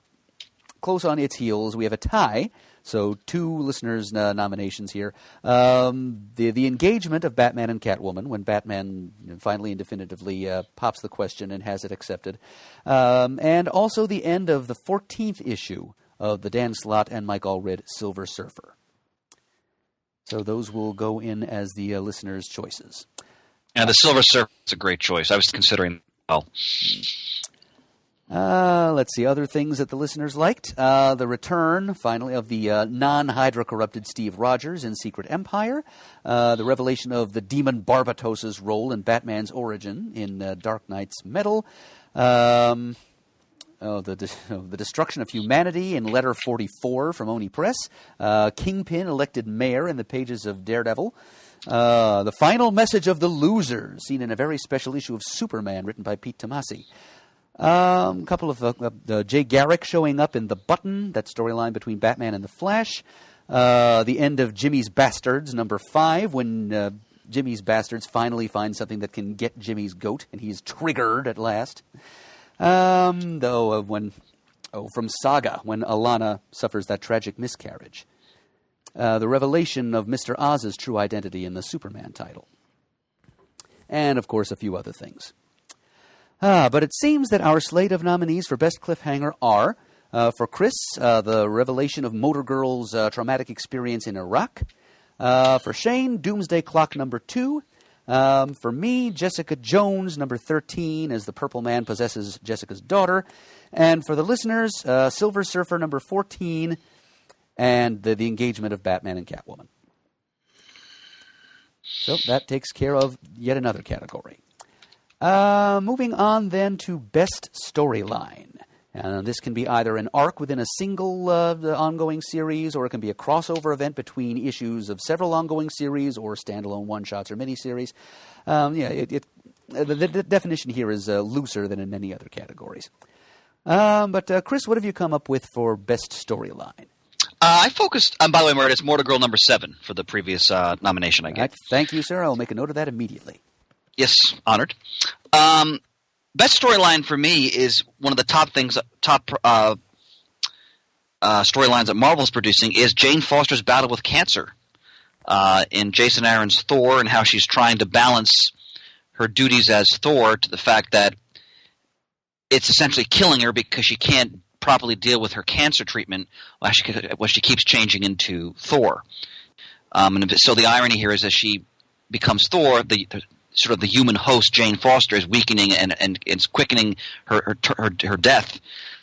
close on its heels, we have a tie. So 2 listeners' nominations here. The engagement of Batman and Catwoman, when Batman finally and definitively pops the question and has it accepted. And also the end of the 14th issue of the Dan Slott and Mike Allred Silver Surfer. So those will go in as the listeners' choices. And the Silver Surfer is a great choice. I was considering let's see, other things that the listeners liked. The return, finally, of the non-Hydra-corrupted Steve Rogers in Secret Empire. The revelation of the demon Barbatos's role in Batman's origin in Dark Knight's Metal. The destruction of humanity in Letter 44 from Oni Press. Kingpin elected mayor in the pages of Daredevil. The final message of the losers, seen in a very special issue of Superman written by Pete Tomasi. A couple of Jay Garrick showing up in The Button, that storyline between Batman and the Flash. The end of Jimmy's Bastards, number 5, when Jimmy's Bastards finally find something that can get Jimmy's goat, and he's triggered at last. From Saga, when Alana suffers that tragic miscarriage. The revelation of Mr. Oz's true identity in the Superman title. And, of course, a few other things. But it seems that our slate of nominees for Best Cliffhanger are, for Chris, the revelation of Motor Girl's traumatic experience in Iraq. For Shane, Doomsday Clock number 2. For me, Jessica Jones, number 13, as the Purple Man possesses Jessica's daughter. And for the listeners, Silver Surfer, number 14, and the engagement of Batman and Catwoman. So that takes care of yet another category. Moving on then to Best Storyline. This can be either an arc within a single ongoing series, or it can be a crossover event between issues of several ongoing series, or standalone one-shots or miniseries. The definition here is looser than in many other categories. But Chris, what have you come up with for Best Storyline? I focused, by the way, Murray, it's Mortar Girl number 7 for the previous nomination I gave. Thank you, sir. I'll make a note of that immediately. Yes, honored. Best storyline for me is one of the top storylines that Marvel's producing is Jane Foster's battle with cancer in Jason Aaron's Thor, and how she's trying to balance her duties as Thor to the fact that it's essentially killing her because she can't properly deal with her cancer treatment while she keeps changing into Thor. And so the irony here is that she becomes Thor, the sort of the human host, Jane Foster, is weakening and it's quickening her death.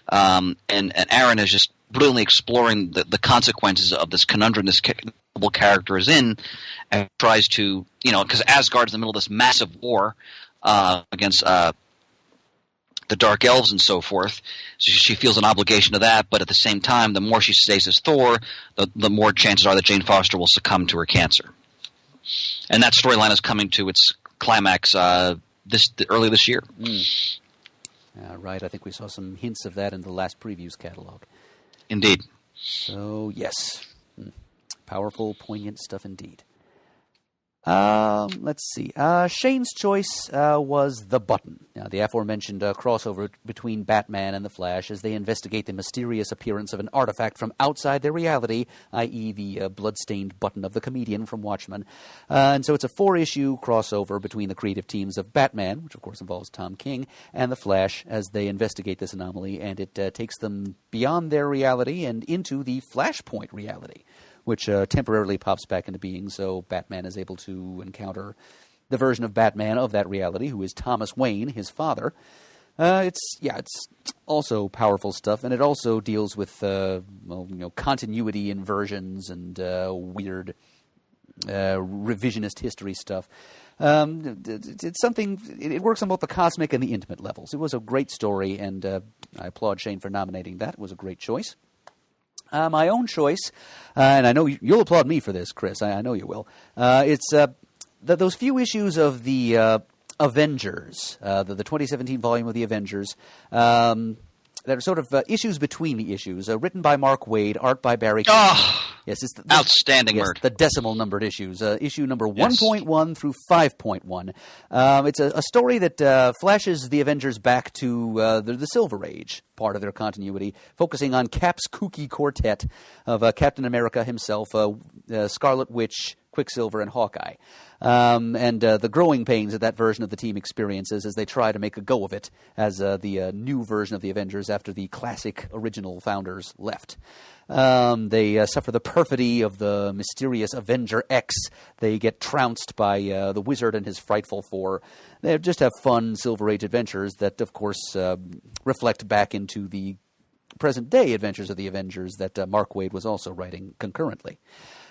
And Aaron is just brilliantly exploring the consequences of this conundrum this character is in, and tries to, because Asgard is in the middle of this massive war against the Dark Elves and so forth. So she feels an obligation to that, but at the same time, the more she stays as Thor, the more chances are that Jane Foster will succumb to her cancer. And that storyline is coming to its climax early this year. Right. I think we saw some hints of that in the last previews catalog. Indeed. So, yes. Powerful, poignant stuff indeed. Let's see. Shane's choice was The Button. Now, the aforementioned crossover between Batman and the Flash as they investigate the mysterious appearance of an artifact from outside their reality, i.e. the blood-stained button of the comedian from Watchmen. And so it's a 4-issue crossover between the creative teams of Batman, which of course involves Tom King, and the Flash as they investigate this anomaly, and it takes them beyond their reality and into the Flashpoint reality, which temporarily pops back into being, so Batman is able to encounter the version of Batman of that reality, who is Thomas Wayne, his father. It's also powerful stuff, and it also deals with continuity inversions and weird revisionist history stuff. It's something. It works on both the cosmic and the intimate levels. It was a great story, and I applaud Shane for nominating that. It was a great choice. My own choice, and I know you'll applaud me for this, Chris. I know you will. It's those few issues of the Avengers, the 2017 volume of the Avengers, that are sort of issues between the issues, written by Mark Waid, art by Barry. Yes, it's outstanding word. The decimal numbered issues, issue number 1.1 through 5.1. It's a story that flashes the Avengers back to the Silver Age, part of their continuity, focusing on Cap's kooky quartet of Captain America himself, Scarlet Witch, Quicksilver, and Hawkeye. And the growing pains that that version of the team experiences as they try to make a go of it as the new version of the Avengers after the classic original founders left. They suffer the perfidy of the mysterious Avenger X. They get trounced by the Wizard and his frightful four. They just have fun Silver Age adventures that, of course, reflect back into the present-day adventures of the Avengers that Mark Waid was also writing concurrently.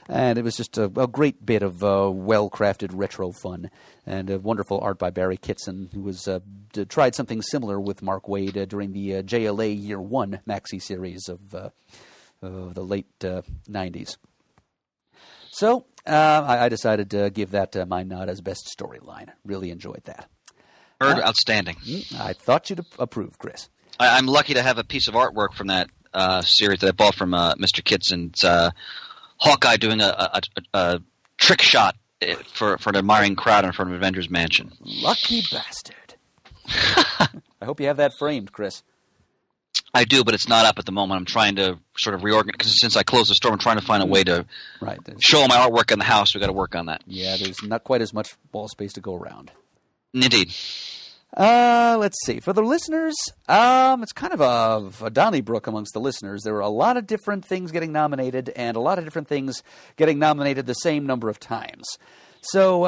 And it was just a great bit of well-crafted retro fun, and a wonderful art by Barry Kitson, who was tried something similar with Mark Waid during the JLA Year One maxi series of the late 90s. So I decided to give that my nod as best storyline. Really enjoyed that. Outstanding. I thought you'd approve, Chris. I'm lucky to have a piece of artwork from that series that I bought from Mr. Kitson's. Hawkeye doing a trick shot for an admiring crowd in front of Avengers Mansion. Lucky bastard. I hope you have that framed, Chris. I do, but it's not up at the moment. I'm trying to sort of reorganize, because since I closed the store, I'm trying to find a way to show all my artwork in the house. We've got to work on that. Yeah, there's not quite as much wall space to go around. Indeed. Let's see. For the listeners, it's kind of a Donnybrook amongst the listeners. There were a lot of different things getting nominated, and a lot of different things getting nominated the same number of times. So,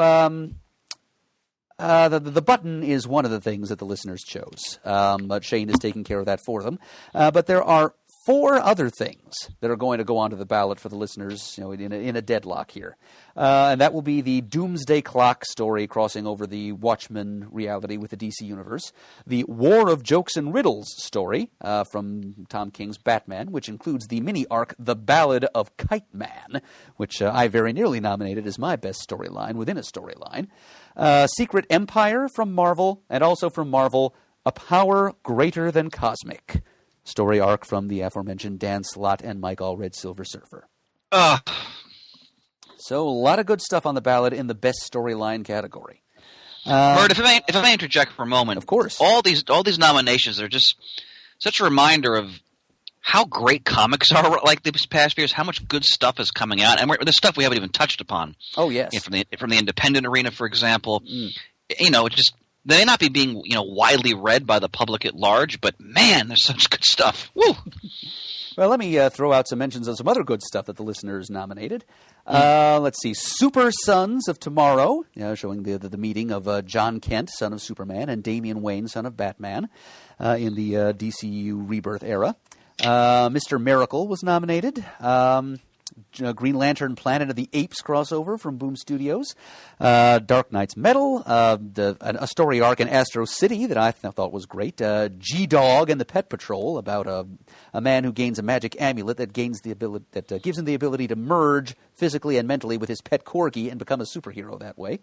the button is one of the things that the listeners chose. But Shane is taking care of that for them. But there are 4 other things that are going to go onto the ballot for the listeners, in a deadlock here. And that will be the Doomsday Clock story crossing over the Watchmen reality with the DC Universe, the War of Jokes and Riddles story from Tom King's Batman, which includes the mini-arc The Ballad of Kite Man, which I very nearly nominated as my best storyline within a storyline, Secret Empire from Marvel, and also from Marvel, A Power Greater Than Cosmic, story arc from the aforementioned Dan Slott and Mike Allred Silver Surfer. So a lot of good stuff on the ballot in the best storyline category. Murd, if I may interject for a moment, of course. All these nominations are just such a reminder of how great comics are. Like these past few years, how much good stuff is coming out, and there's stuff we haven't even touched upon. Oh yes, from the independent arena, for example. Just. They may not be being, widely read by the public at large, but man, there's such good stuff. Woo! Well, let me throw out some mentions of some other good stuff that the listeners nominated. Let's see, Super Sons of Tomorrow, showing the meeting of John Kent, son of Superman, and Damian Wayne, son of Batman, in the DCU Rebirth era. Mr. Miracle was nominated. Green Lantern Planet of the Apes crossover from Boom Studios, Dark Knight's Metal, a story arc in Astro City that I thought was great, G-Dog and the Pet Patrol, about a man who gains a magic amulet that gives him the ability to merge physically and mentally with his pet corgi and become a superhero that way.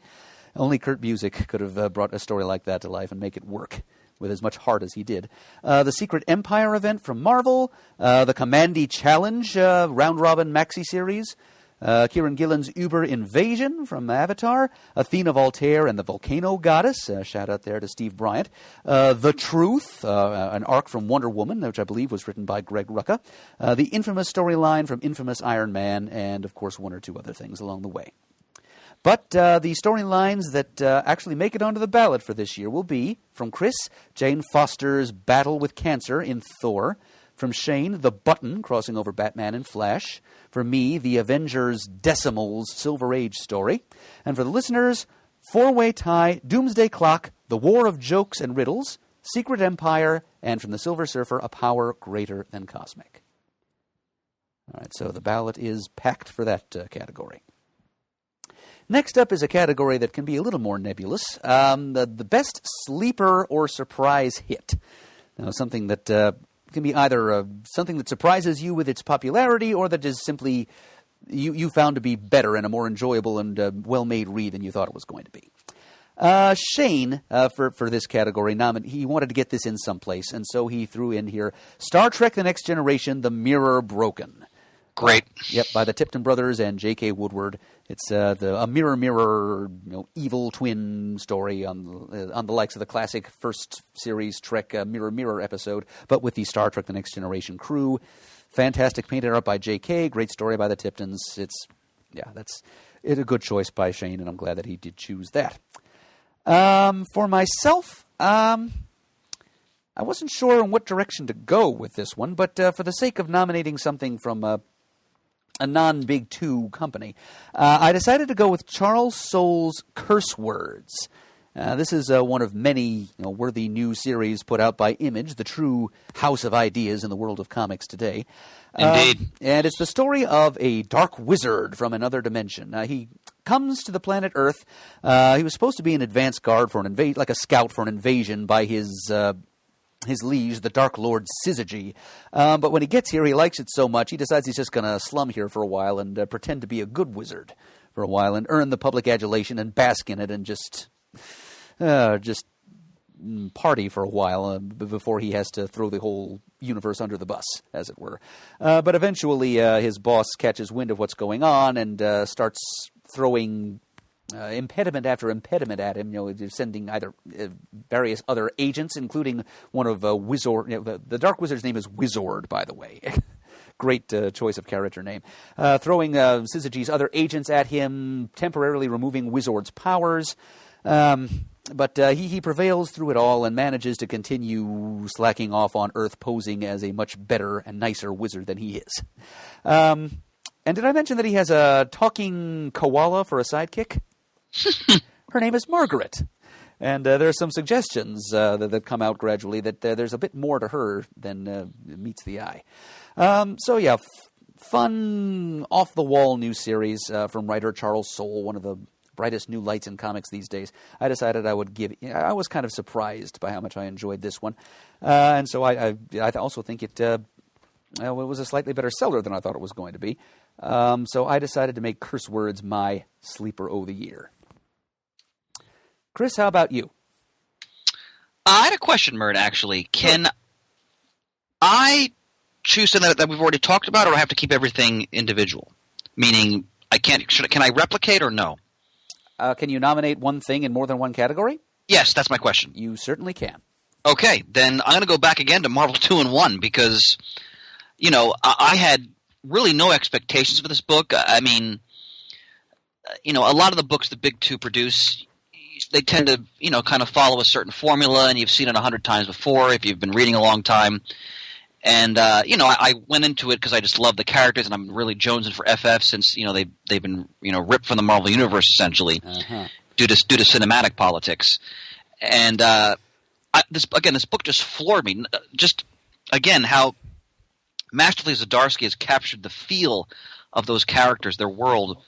Only Kurt Busiek could have brought a story like that to life and make it work with as much heart as he did. The Secret Empire event from Marvel, the Commandy Challenge round-robin maxi series, Kieran Gillen's Uber Invasion from Avatar, Athena Voltaire and the Volcano Goddess, shout out there to Steve Bryant, The Truth, an arc from Wonder Woman, which I believe was written by Greg Rucka, the infamous storyline from Infamous Iron Man, and of course 1 or 2 other things along the way. But the storylines that actually make it onto the ballot for this year will be, from Chris, Jane Foster's Battle with Cancer in Thor. From Shane, The Button, crossing over Batman and Flash. For me, The Avengers Decimals Silver Age story. And for the listeners, 4-way tie, Doomsday Clock, The War of Jokes and Riddles, Secret Empire, and from the Silver Surfer, A Power Greater Than Cosmic. All right, so the ballot is packed for that category. Next up is a category that can be a little more nebulous, the best sleeper or surprise hit. Now, something that can be either something that surprises you with its popularity or that is simply you found to be better and a more enjoyable and well-made read than you thought it was going to be. Shane, for this category, he wanted to get this in someplace, and so he threw in here Star Trek The Next Generation, The Mirror Broken. Great. Yep, by the Tipton Brothers and J.K. Woodward. It's a mirror, evil twin story on the likes of the classic first series Trek Mirror episode, but with the Star Trek The Next Generation crew. Fantastic, painted art by J.K. Great story by the Tiptons. It's a good choice by Shane, and I'm glad that he did choose that. For myself, I wasn't sure in what direction to go with this one, but for the sake of nominating something from a non-Big Two company, I decided to go with Charles Soule's Curse Words. This is one of many worthy new series put out by Image, the true house of ideas in the world of comics today. Indeed. And it's the story of a dark wizard from another dimension. He comes to the planet Earth. He was supposed to be an advance guard for like a scout for an invasion by his liege, the Dark Lord Syzygy. But when he gets here, he likes it so much, he decides he's just going to slum here for a while and pretend to be a good wizard for a while and earn the public adulation and bask in it and just party for a while before he has to throw the whole universe under the bus, as it were. But eventually his boss catches wind of what's going on and starts throwing impediment after impediment at him, sending either various other agents, including one of Wizard. The Dark Wizard's name is Wizard, by the way. Great choice of character name. Throwing Syzygy's other agents at him, temporarily removing Wizard's powers. But he prevails through it all and manages to continue slacking off on Earth, posing as a much better and nicer wizard than he is. And did I mention that he has a talking koala for a sidekick? Her name is Margaret. And there are some suggestions that come out gradually that there's a bit more to her than meets the eye. Fun, off-the-wall new series from writer Charles Soule, one of the brightest new lights in comics these days. I decided I would give. I was kind of surprised by how much I enjoyed this one, and so I also think it was a slightly better seller than I thought it was going to be. So I decided to make Curse Words my sleeper of the year. Chris, how about you? I had a question, Mert, actually. Can I choose something that we've already talked about, or do I have to keep everything individual? Meaning, can I replicate or no? Can you nominate one thing in more than one category? Yes, that's my question. You certainly can. Okay, then I'm going to go back again to Marvel 2-in-1 because, I had really no expectations for this book. I mean, a lot of the books the Big Two produce, they tend to, kind of follow a certain formula, and you've seen it 100 times before if you've been reading a long time. And, I went into it because I just love the characters, and I'm really jonesing for FF since, they've been, ripped from the Marvel Universe, essentially, due to cinematic politics. And this book just floored me. Just, again, how masterfully Zdarsky has captured the feel of those characters, their world,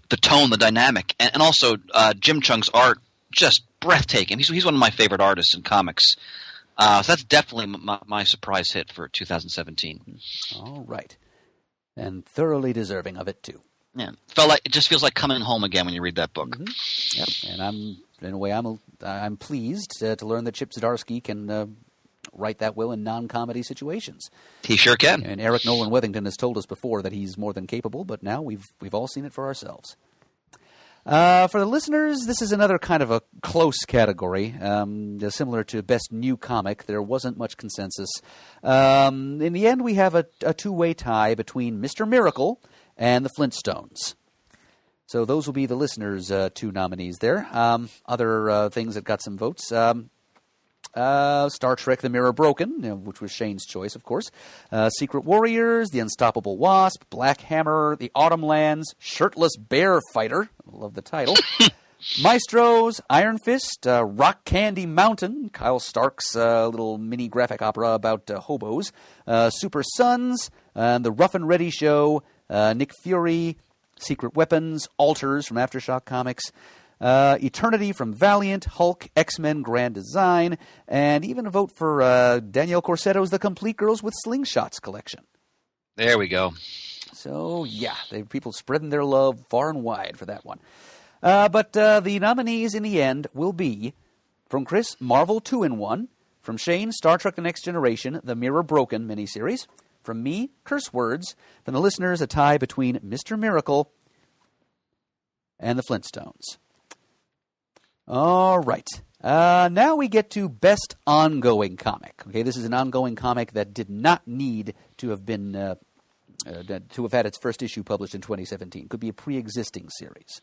the tone, the dynamic, and also Jim Chung's art, just breathtaking. He's one of my favorite artists in comics. So that's definitely my surprise hit for 2017. All right. And thoroughly deserving of it, too. Yeah. It just feels like coming home again when you read that book. Mm-hmm. Yep. And I'm pleased to learn that Chip Zdarsky can write that well in non-comedy situations. He sure can. And Eric Nolan Wethington has told us before that he's more than capable, but now we've all seen it for ourselves. For the listeners, this is another kind of a close category. Similar to Best New Comic, there wasn't much consensus. In the end, we have a two-way tie between Mr. Miracle and the Flintstones. So those will be the listeners' two nominees there. Other things that got some votes. Star Trek The Mirror Broken, which was Shane's choice, of course. Secret Warriors, The Unstoppable Wasp, Black Hammer, The Autumn Lands, Shirtless Bear Fighter. I love the title. Maestros, Iron Fist, Rock Candy Mountain, Kyle Stark's little mini graphic opera about hobos. Super Sons, The Rough and Ready Show, Nick Fury, Secret Weapons, Alters from Aftershock Comics. Eternity from Valiant, Hulk, X-Men Grand Design, and even a vote for Danielle Corsetto's The Complete Girls with Slingshots collection. There we go. So, yeah, people spreading their love far and wide for that one. But the nominees in the end will be, from Chris, Marvel 2-in-1, from Shane, Star Trek The Next Generation, The Mirror Broken miniseries, from me, Curse Words, from the listeners, a tie between Mr. Miracle and the Flintstones. All right. Now we get to Best Ongoing Comic. Okay, this is an ongoing comic that did not need to have been to have had its first issue published in 2017. Could be a pre-existing series.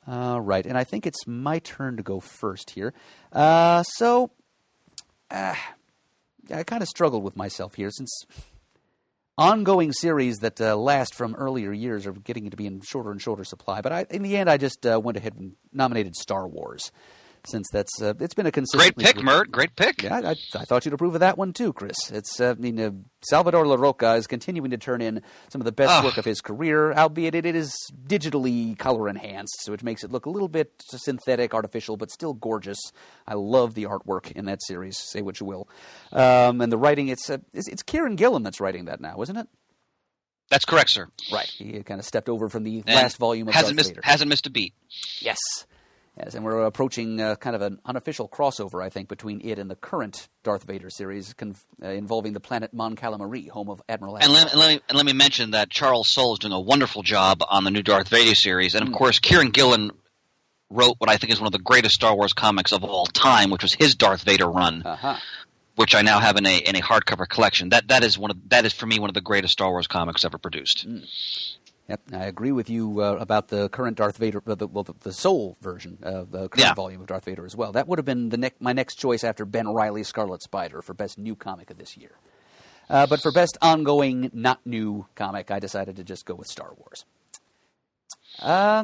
All right, and I think it's my turn to go first here. I kind of struggled with myself here since ongoing series that last from earlier years are getting to be in shorter and shorter supply. But in the end, I just went ahead and nominated Star Wars, since that's it's been a consistent. Great pick, Mert. Great pick. Yeah, I thought you'd approve of that one too, Chris. It's Salvador LaRocca is continuing to turn in some of the best work of his career, albeit it is digitally color enhanced, which makes it look a little bit synthetic, artificial, but still gorgeous. I love the artwork in that series. Say what you will, and the writing. It's Kieran Gillen that's writing that now, isn't it? That's correct, sir. Right. He kind of stepped over from the last volume of hasn't Darth Vader. Hasn't missed a beat. Yes. Yes, and we're approaching kind of an unofficial crossover, I think, between it and the current Darth Vader series involving the planet Mon Calamari, home of Admiral Akbar. And let me mention that Charles Soule is doing a wonderful job on the new Darth Vader series. And, of course, Kieran Gillen wrote what I think is one of the greatest Star Wars comics of all time, which was his Darth Vader run, which I now have in a hardcover collection. That is for me one of the greatest Star Wars comics ever produced. Yep, I agree with you about the current Darth Vader, the Soul version of the current volume of Darth Vader as well. That would have been my next choice after Ben Reilly's Scarlet Spider for Best New Comic of this year. But for Best Ongoing, Not New Comic, I decided to just go with Star Wars.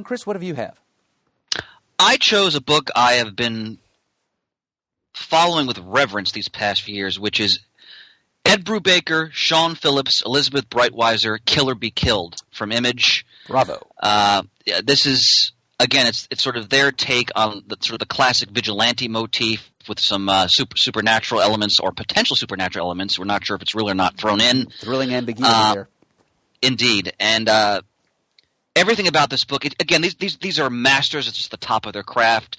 Chris, what have you have? I chose a book I have been following with reverence these past few years, which is Ed Brubaker, Sean Phillips, Elizabeth Breitweiser, Kill or Be Killed from Image. Bravo. This is, again, it's sort of their take on the sort of the classic vigilante motif with some supernatural elements or potential supernatural elements. We're not sure if it's real or not thrown in. Thrilling ambiguity there. Indeed. And everything about this book, again, these are masters. It's just the top of their craft.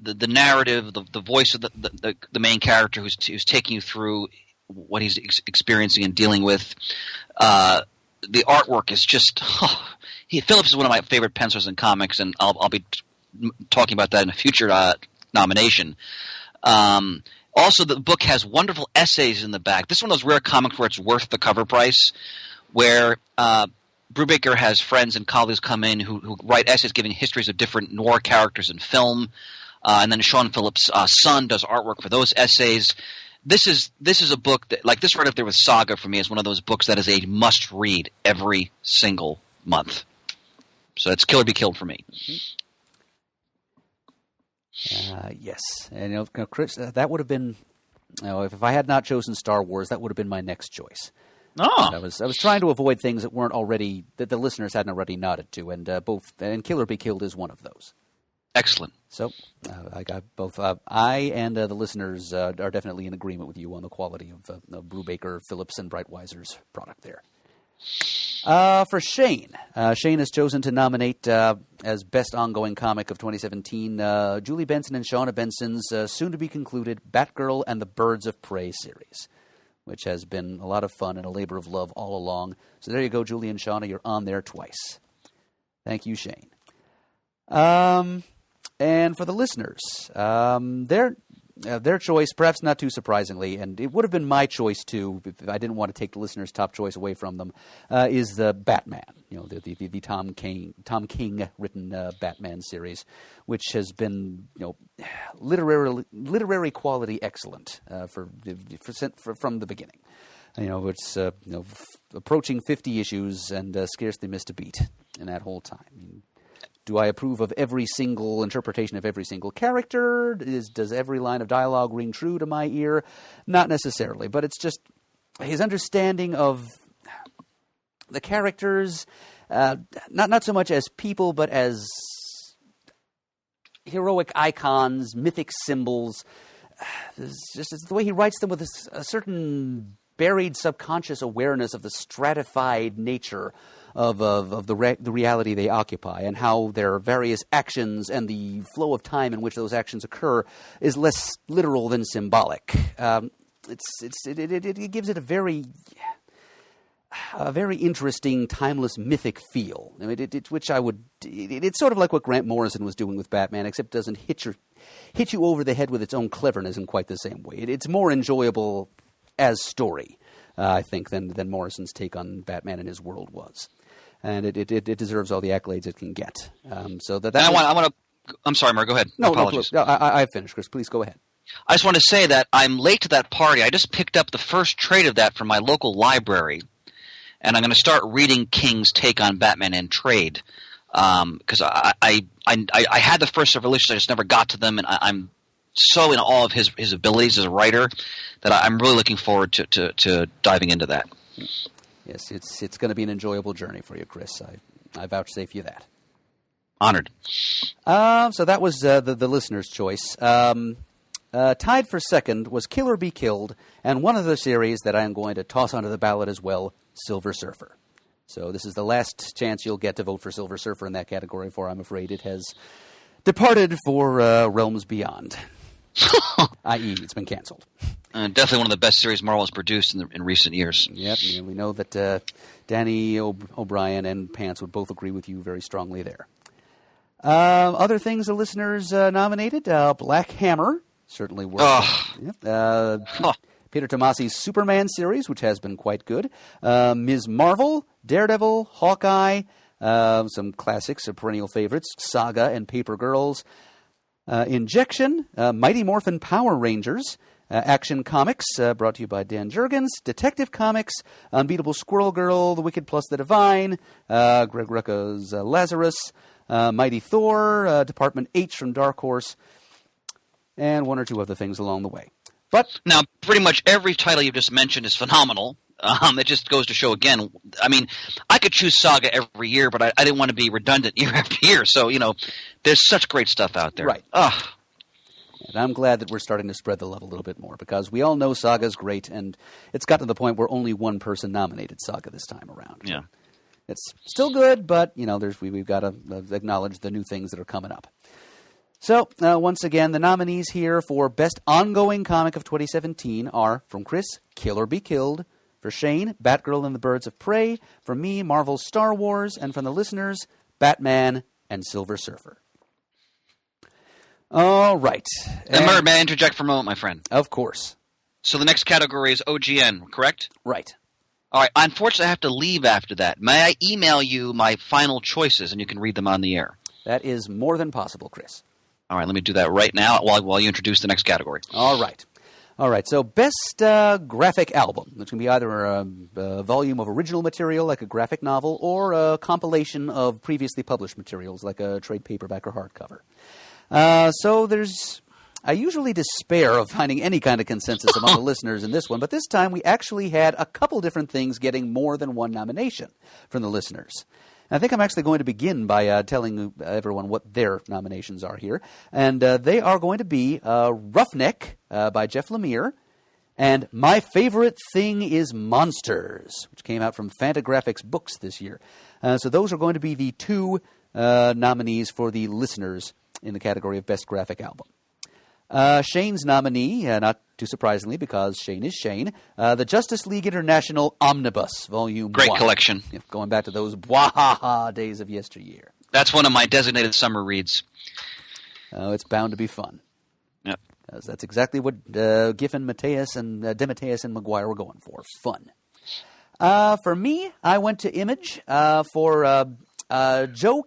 The narrative, the voice of the main character who's taking you through what he's experiencing and dealing with. The artwork is just Phillips is one of my favorite pencilers in comics, and I'll be talking about that in a future nomination. Also, the book has wonderful essays in the back. This is one of those rare comics where it's worth the cover price, where Brubaker has friends and colleagues come in who write essays giving histories of different noir characters in film, and then Sean Phillips' son does artwork for those essays. This is a book that, like this right up there with Saga for me, is one of those books that is a must-read every single month. So it's Kill or Be Killed for me. Yes. And Chris, that would have been, if I had not chosen Star Wars, that would have been my next choice. Oh. I was trying to avoid things that weren't already, that the listeners hadn't already nodded to, and Kill or Be Killed is one of those. Excellent. So I got both. I and the listeners are definitely in agreement with you on the quality of Brubaker, Phillips, and Breitweiser's product there. For Shane, Shane has chosen to nominate as Best Ongoing Comic of 2017 Julie Benson and Shauna Benson's soon-to-be-concluded Batgirl and the Birds of Prey series, which has been a lot of fun and a labor of love all along. So there you go, Julie and Shauna. You're on there twice. Thank you, Shane. And for the listeners, their choice, perhaps not too surprisingly, and it would have been my choice too if I didn't want to take the listeners' top choice away from them, is the Batman. The Tom King written Batman series, which has been literary quality excellent from the beginning. It's approaching 50 issues and scarcely missed a beat in that whole time. Do I approve of every single interpretation of every single character? Does every line of dialogue ring true to my ear? Not necessarily, but it's just his understanding of the characters, not so much as people, but as heroic icons, mythic symbols. It's the way he writes them with a certain buried subconscious awareness of the stratified nature of the reality they occupy, and how their various actions and the flow of time in which those actions occur is less literal than symbolic. It gives it a very interesting, timeless, mythic feel. I mean, it's sort of like what Grant Morrison was doing with Batman, except it doesn't hit you over the head with its own cleverness in quite the same way. It's more enjoyable as story, I think, than Morrison's take on Batman and his world was. And it deserves all the accolades it can get. I'm sorry, Mark, go ahead. No, apologies. No, I've finished, Chris. Please go ahead. I just want to say that I'm late to that party. I just picked up the first trade of that from my local library, and I'm going to start reading King's take on Batman in trade, because I had the first several issues. I just never got to them, and I'm so in awe of his abilities as a writer that I'm really looking forward to diving into that. Yes, it's going to be an enjoyable journey for you, Chris. I vouchsafe you that. Honored. So that was the listener's choice. Tied for second was Kill or Be Killed, and one of the series that I am going to toss onto the ballot as well, Silver Surfer. So this is the last chance you'll get to vote for Silver Surfer in that category, for I'm afraid it has departed for realms beyond, i.e. it's been canceled. Definitely one of the best series Marvel has produced in recent years. Yep, we know that Danny O'Brien and Pants would both agree with you very strongly there. Other things the listeners nominated, Black Hammer, certainly worth it. Yep. Peter Tomasi's Superman series, which has been quite good. Ms. Marvel, Daredevil, Hawkeye, Some classics or perennial favorites, Saga and Paper Girls. Injection, Mighty Morphin Power Rangers. Action Comics, brought to you by Dan Jurgens. Detective Comics, Unbeatable Squirrel Girl, The Wicked Plus the Divine, Greg Rucka's Lazarus, Mighty Thor, Department H from Dark Horse, and one or two other things along the way. But now, pretty much every title you just mentioned is phenomenal. It just goes to show again. I mean, I could choose Saga every year, but I didn't want to be redundant year after year. So, there's such great stuff out there. Right. Ugh. And I'm glad that we're starting to spread the love a little bit more, because we all know Saga's great, and it's got to the point where only one person nominated Saga this time around. Yeah. It's still good, but, we've got to acknowledge the new things that are coming up. So, once again, the nominees here for Best Ongoing Comic of 2017 are, from Chris, Kill or Be Killed; for Shane, Batgirl and the Birds of Prey; from me, Marvel's Star Wars; and from the listeners, Batman and Silver Surfer. All right. And may I interject for a moment, my friend? Of course. So the next category is OGN, correct? Right. All right. Unfortunately, I have to leave after that. May I email you my final choices, and you can read them on the air? That is more than possible, Chris. All right. Let me do that right now while you introduce the next category. All right. So Best Graphic Album, which can be either a volume of original material, like a graphic novel, or a compilation of previously published materials, like a trade paperback or hardcover. I usually despair of finding any kind of consensus among the listeners in this one, but this time we actually had a couple different things getting more than one nomination from the listeners. And I think I'm actually going to begin by telling everyone what their nominations are here. And they are going to be Roughneck by Jeff Lemire, and My Favorite Thing is Monsters, which came out from Fantagraphics Books this year. So those are going to be the two nominees for the listeners in the category of Best Graphic Album. Shane's nominee, not too surprisingly because Shane is Shane, the Justice League International Omnibus, Volume 1. Great collection. Going back to those bwahaha days of yesteryear. That's one of my designated summer reads. It's bound to be fun. Yep. Because that's exactly what Giffen, Mateus, and DeMatteis and Maguire were going for. Fun. For me, I went to Image for Joe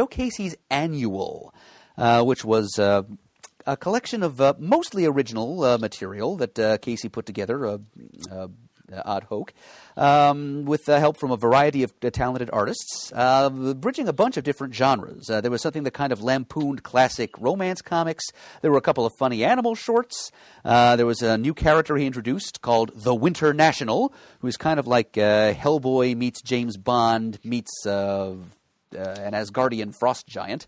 Casey's Annual, which was a collection of mostly original material that Casey put together ad hoc, with help from a variety of talented artists, bridging a bunch of different genres. There was something that kind of lampooned classic romance comics. There were a couple of funny animal shorts. There was a new character he introduced called the Winter National, who's kind of like Hellboy meets James Bond meets an Asgardian frost giant.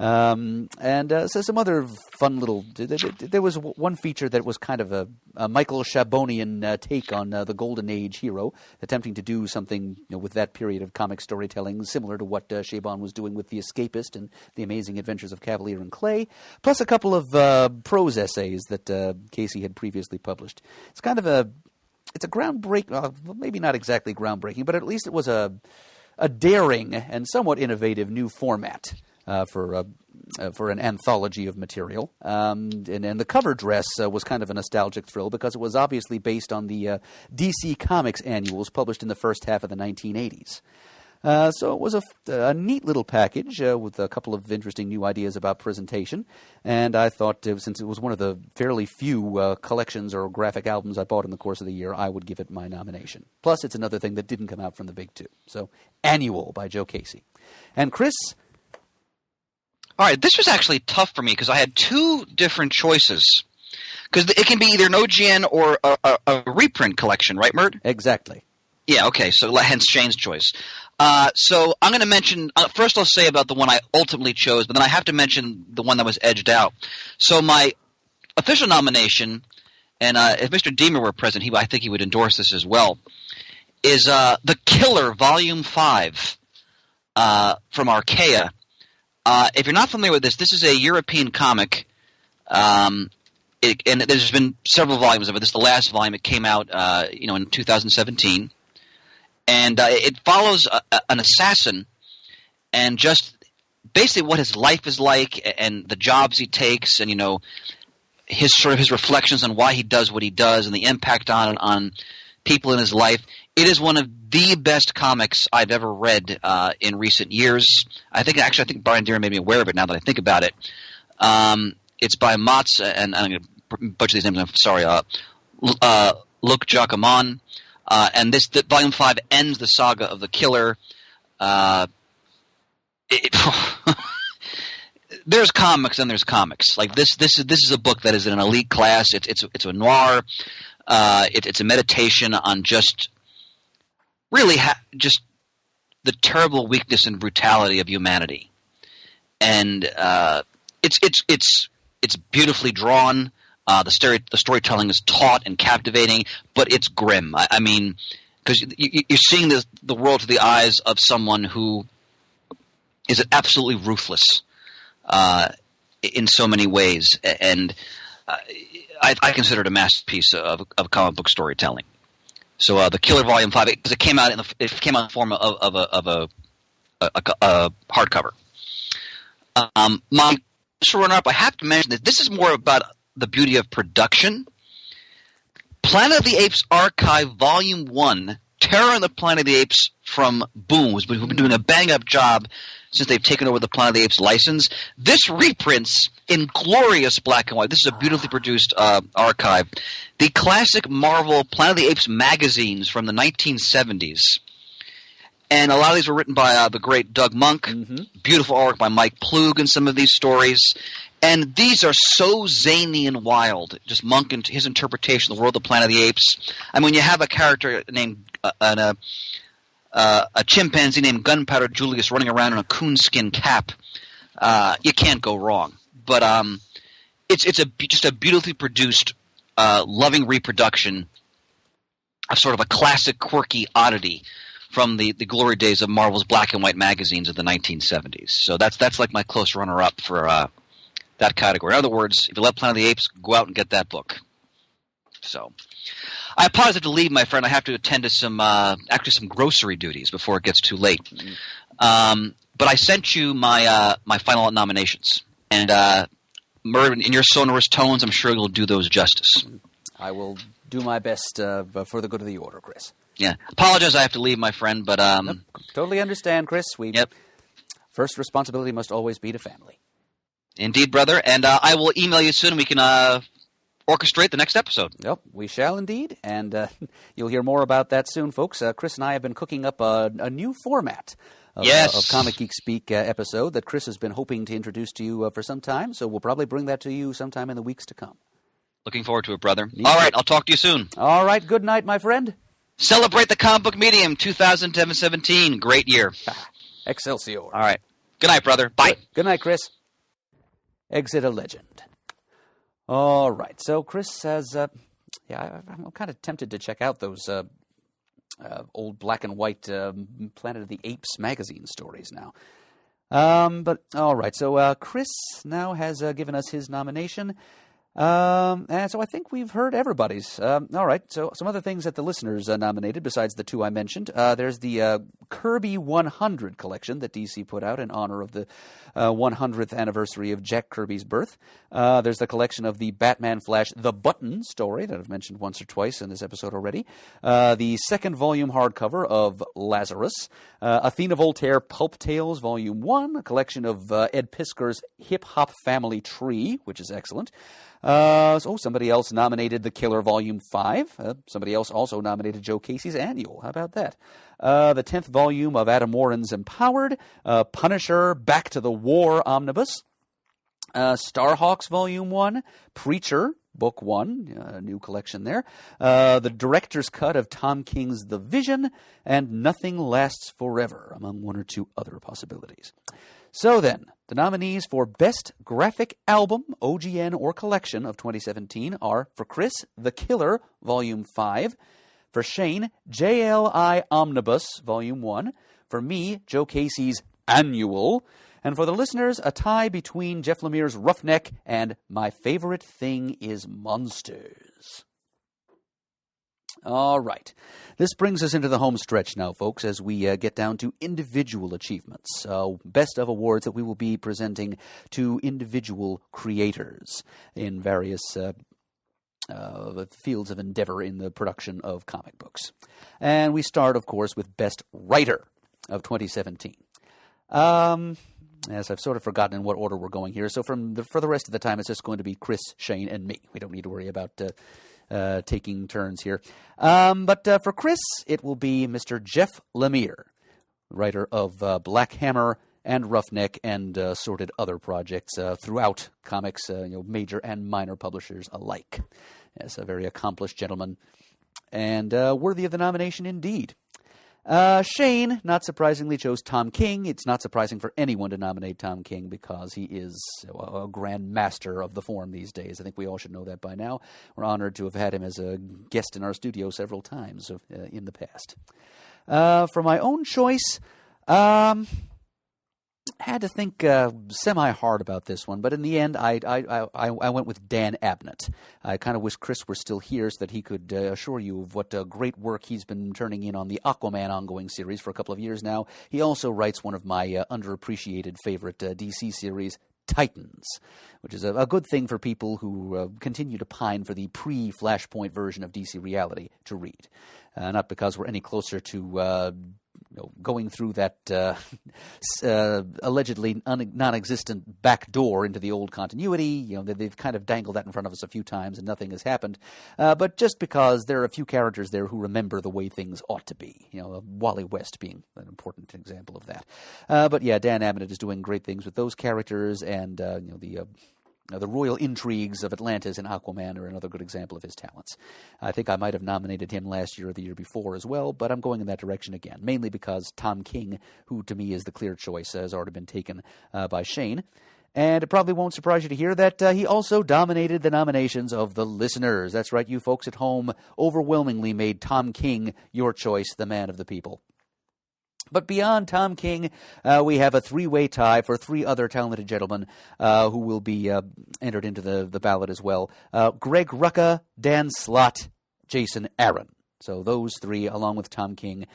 So some other fun little. There was one feature that was kind of a Michael Chabonian take on the Golden Age hero, attempting to do something with that period of comic storytelling, similar to what Chabon was doing with The Escapist and The Amazing Adventures of Cavalier and Clay, plus a couple of prose essays that Casey had previously published. It's kind of a groundbreaking, maybe not exactly groundbreaking, but at least it was a daring and somewhat innovative new format. For an anthology of material. And the cover dress was kind of a nostalgic thrill because it was obviously based on the DC Comics annuals published in the first half of the 1980s. So it was a neat little package with a couple of interesting new ideas about presentation. And I thought, since it was one of the fairly few collections or graphic albums I bought in the course of the year, I would give it my nomination. Plus, it's another thing that didn't come out from the big two. So, Annual by Joe Casey. And Chris... All right, this was actually tough for me because I had two different choices. Because it can be either an OGN or a reprint collection, right, Mert? Exactly. Yeah, okay, so hence Shane's choice. So I'm going to mention first I'll say about the one I ultimately chose, but then I have to mention the one that was edged out. So my official nomination, and if Mr. Deemer were present, I think he would endorse this as well, is The Killer, Volume 5 from Archaea. If you're not familiar with this is a European comic, and there's been several volumes of it. This is the last volume. It came out, in 2017, and it follows an assassin, and just basically what his life is like, and the jobs he takes, and his reflections on why he does what he does, and the impact on people in his life. It is one of the best comics I've ever read in recent years. I think Brian Deere made me aware of it now that I think about it. It's by Mats, and I'm going to butcher these names. I'm sorry. Luc Jacquemont. And Volume 5 ends the saga of the Killer. There's comics and there's comics. Like this is a book that is in an elite class. It's a noir. It's a meditation on just really just the terrible weakness and brutality of humanity, and it's beautifully drawn. The storytelling is taut and captivating, but it's grim. I mean, because you're seeing the world through the eyes of someone who is absolutely ruthless in so many ways, and I consider it a masterpiece of comic book storytelling. So, The Killer Volume 5, because it came out in the form of a hardcover. My runner-up, I have to mention that this is more about the beauty of production. Planet of the Apes Archive Volume 1, Terror on the Planet of the Apes from Boom, who've been doing a bang-up job since they've taken over the Planet of the Apes license. This reprints in glorious black and white. This is a beautifully produced archive. The classic Marvel Planet of the Apes magazines from the 1970s. And a lot of these were written by the great Doug Monk. Mm-hmm. Beautiful artwork by Mike Ploog in some of these stories. And these are so zany and wild. Just Monk and his interpretation of the world of Planet of the Apes. I mean, you have a character named a chimpanzee named Gunpowder Julius running around in a coonskin cap. You can't go wrong. But it's just a beautifully produced, loving reproduction of sort of a classic, quirky oddity from the glory days of Marvel's black and white magazines of the 1970s. So that's like my close runner-up for that category. In other words, if you love Planet of the Apes, go out and get that book. So I apologize to leave, my friend. I have to attend to some grocery duties before it gets too late. Mm-hmm. But I sent you my final nominations, and Merv, in your sonorous tones, I'm sure you'll do those justice. I will do my best for the good of the order, Chris. Yeah, apologize. I have to leave, my friend, but nope, totally understand, Chris. First responsibility must always be to family. Indeed, brother, and I will email you soon. We can orchestrate the next episode. Yep, we shall indeed, and you'll hear more about that soon, folks. Chris and I have been cooking up a new format of Comic Geek Speak episode that Chris has been hoping to introduce to you for some time, so we'll probably bring that to you sometime in the weeks to come. Looking forward to it, brother. All right, I'll talk to you soon. All right, good night, my friend. Celebrate the comic book medium 2017. Great year. Excelsior. All right. Good night, brother. Bye. Good night, Chris. Exit a legend. All right. So Chris says, I'm kind of tempted to check out those old black and white Planet of the Apes magazine stories now. But all right. So Chris now has given us his nomination. And so I think we've heard everybody's. All right, so some other things that the listeners nominated besides the two I mentioned. There's the Kirby 100 collection that DC put out in honor of the 100th anniversary of Jack Kirby's birth. There's the collection of the Batman Flash The Button story that I've mentioned once or twice in this episode already. The second volume hardcover of Lazarus. Athena Voltaire Pulp Tales Volume 1, a collection of Ed Piskor's Hip Hop Family Tree, which is excellent. Somebody else nominated The Killer Volume 5. Somebody else also nominated Joe Casey's Annual. How about that? The 10th volume of Adam Warren's Empowered. Punisher Back to the War Omnibus. Starhawks Volume 1. Preacher, Book 1, new collection there. The director's cut of Tom King's The Vision. And Nothing Lasts Forever, among one or two other possibilities. So then, the nominees for Best Graphic Album, OGN, or Collection of 2017 are, for Chris, The Killer, Volume 5. For Shane, JLI Omnibus, Volume 1. For me, Joe Casey's Annual. And for the listeners, a tie between Jeff Lemire's Roughneck and My Favorite Thing is Monsters. All right. This brings us into the home stretch now, folks, as we get down to individual achievements. Best of awards that we will be presenting to individual creators in various fields of endeavor in the production of comic books. And we start, of course, with Best Writer of 2017. As I've sort of forgotten in what order we're going here, so for the rest of the time, it's just going to be Chris, Shane, and me. We don't need to worry about taking turns here. But for Chris, it will be Mr. Jeff Lemire, writer of Black Hammer and Roughneck and assorted other projects throughout comics, major and minor publishers alike. As a very accomplished gentleman and worthy of the nomination indeed. Shane, not surprisingly, chose Tom King. It's not surprising for anyone to nominate Tom King because he is a grand master of the form these days. I think we all should know that by now. We're honored to have had him as a guest in our studio several times in the past. For my own choice, had to think semi-hard about this one, but in the end, I went with Dan Abnett. I kind of wish Chris were still here so that he could assure you of what great work he's been turning in on the Aquaman ongoing series for a couple of years now. He also writes one of my underappreciated favorite DC series, Titans, which is a good thing for people who continue to pine for the pre-Flashpoint version of DC reality to read. Not because we're any closer to going through that allegedly non-existent back door into the old continuity. They've kind of dangled that in front of us a few times and nothing has happened. But just because there are a few characters there who remember the way things ought to be. Wally West being an important example of that. But yeah, Dan Abnett is doing great things with those characters, and the royal intrigues of Atlantis and Aquaman are another good example of his talents. I think I might have nominated him last year or the year before as well, but I'm going in that direction again, mainly because Tom King, who to me is the clear choice, has already been taken by Shane. And it probably won't surprise you to hear that he also dominated the nominations of the listeners. That's right, you folks at home overwhelmingly made Tom King your choice, the man of the people. But beyond Tom King, we have a three-way tie for three other talented gentlemen who will be entered into the ballot as well. Greg Rucka, Dan Slott, Jason Aaron. So those three, along with Tom King,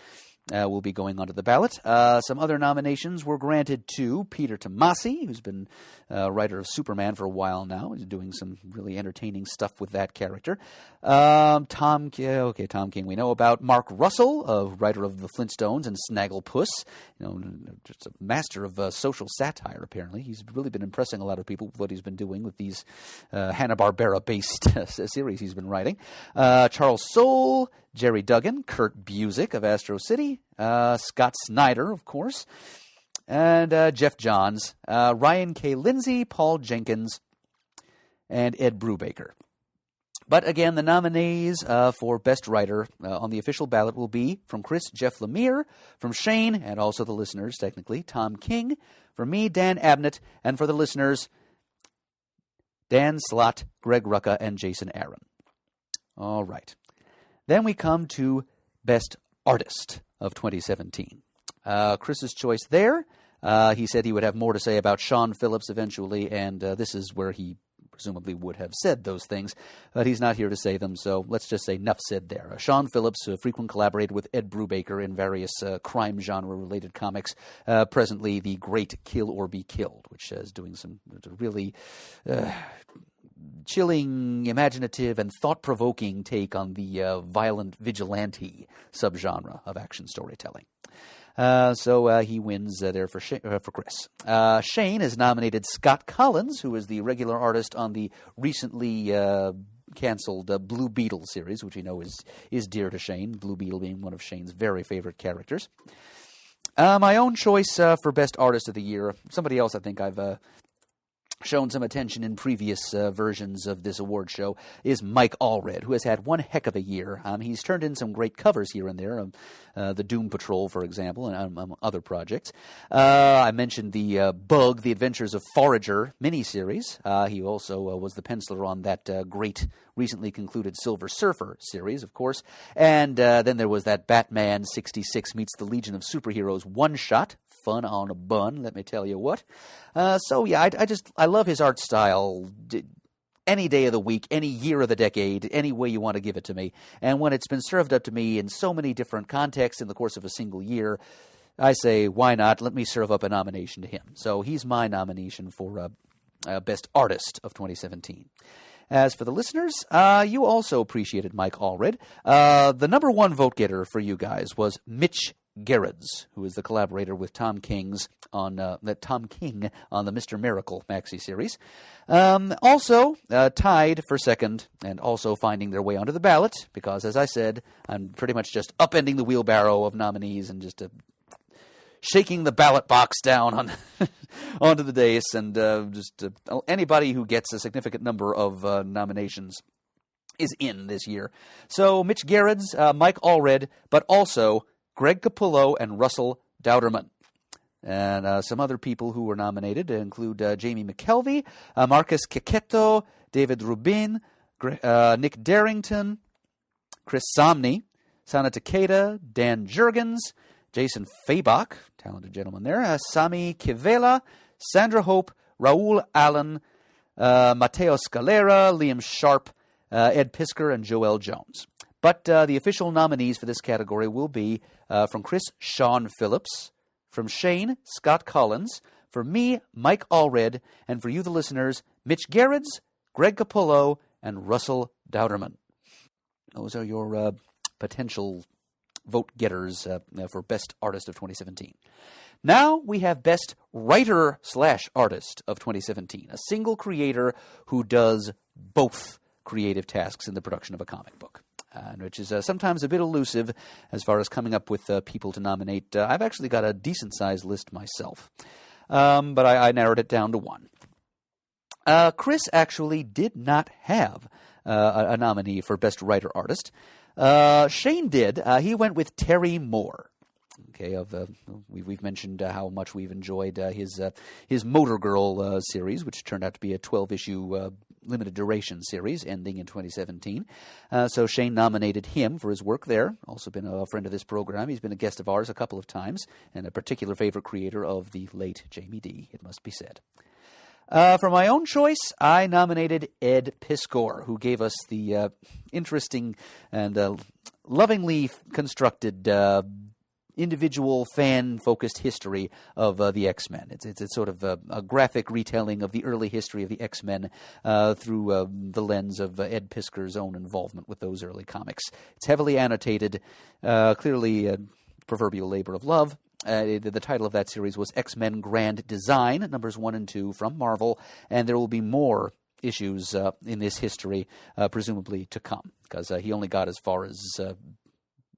will be going onto the ballot. Some other nominations were granted to Peter Tomasi, who's been a writer of Superman for a while now. He's doing some really entertaining stuff with that character. Tom King we know about. Mark Russell, a writer of The Flintstones and Snagglepuss, just a master of social satire, apparently. He's really been impressing a lot of people with what he's been doing with these Hanna-Barbera-based series he's been writing. Charles Soule, Jerry Duggan, Kurt Busiek of Astro City, Scott Snyder, of course, and Jeff Johns, Ryan K. Lindsay, Paul Jenkins, and Ed Brubaker. But again, the nominees for Best Writer on the official ballot will be from Chris, Jeff Lemire, from Shane, and also the listeners, technically, Tom King, from me, Dan Abnett, and for the listeners, Dan Slott, Greg Rucka, and Jason Aaron. All right. Then we come to Best Artist of 2017. Chris's choice there. He said he would have more to say about Sean Phillips eventually, and this is where he presumably would have said those things, but he's not here to say them, so let's just say enough said there. Sean Phillips, a frequent collaborator with Ed Brubaker in various crime genre-related comics, presently the great Kill or Be Killed, which is doing some really chilling, imaginative, and thought-provoking take on the violent vigilante subgenre of action storytelling. So he wins there for Chris. Shane has nominated Scott Collins, who is the regular artist on the recently canceled Blue Beetle series, which we know is dear to Shane, Blue Beetle being one of Shane's very favorite characters. My own choice for Best Artist of the Year, somebody else I think I've shown some attention in previous versions of this award show, is Mike Allred, who has had one heck of a year. He's turned in some great covers here and there, the Doom Patrol, for example, and other projects. I mentioned the Bug, The Adventures of Forager miniseries. He also was the penciler on that great recently concluded Silver Surfer series, of course. And then there was that Batman 66 Meets the Legion of Superheroes one-shot. Fun on a bun, let me tell you what. So yeah, I love his art style. Any day of the week, any year of the decade, any way you want to give it to me. And when it's been served up to me in so many different contexts in the course of a single year, I say, why not? Let me serve up a nomination to him. So he's my nomination for Best Artist of 2017. As for the listeners, you also appreciated Mike Allred. The number one vote getter for you guys was Mitch Gerrits, who is the collaborator with Tom King on the Mr. Miracle maxi series. Also tied for second, and also finding their way onto the ballot, because, as I said, I'm pretty much just upending the wheelbarrow of nominees and just shaking the ballot box down on onto the dais, and anybody who gets a significant number of nominations is in this year. So Mitch Gerrits, Mike Allred, but also Greg Capullo and Russell Dauterman. And some other people who were nominated include Jamie McKelvey, Marcus Kiketto, David Rubin, Nick Darrington, Chris Somney, Sana Takeda, Dan Jurgens, Jason Fabach, talented gentleman there, Sami Kivela, Sandra Hope, Raul Allen, Matteo Scalera, Liam Sharp, Ed Pisker, and Joel Jones. But the official nominees for this category will be from Chris, Sean Phillips, from Shane, Scott Collins, for me, Mike Allred, and for you, the listeners, Mitch Gerrits, Greg Capullo, and Russell Dauterman. Those are your potential vote getters for Best Artist of 2017. Now we have Best Writer/Artist of 2017, a single creator who does both creative tasks in the production of a comic book. Which is sometimes a bit elusive as far as coming up with people to nominate. I've actually got a decent-sized list myself, but I narrowed it down to one. Chris actually did not have a nominee for Best Writer-Artist. Shane did. He went with Terry Moore. Okay, we've mentioned how much we've enjoyed his Motor Girl series, which turned out to be a 12-issue limited duration series ending in 2017. So Shane nominated him for his work there. Also been a friend of this program. He's been a guest of ours a couple of times, and a particular favorite creator of the late Jamie D., it must be said. For my own choice, I nominated Ed Piskor, who gave us the interesting and lovingly constructed individual fan-focused history of the X-Men. It's sort of a graphic retelling of the early history of the X-Men through the lens of Ed Piskor's own involvement with those early comics. It's heavily annotated, clearly a proverbial labor of love. The title of that series was X-Men Grand Design, numbers 1 and 2 from Marvel, and there will be more issues in this history, presumably to come, because he only got as far as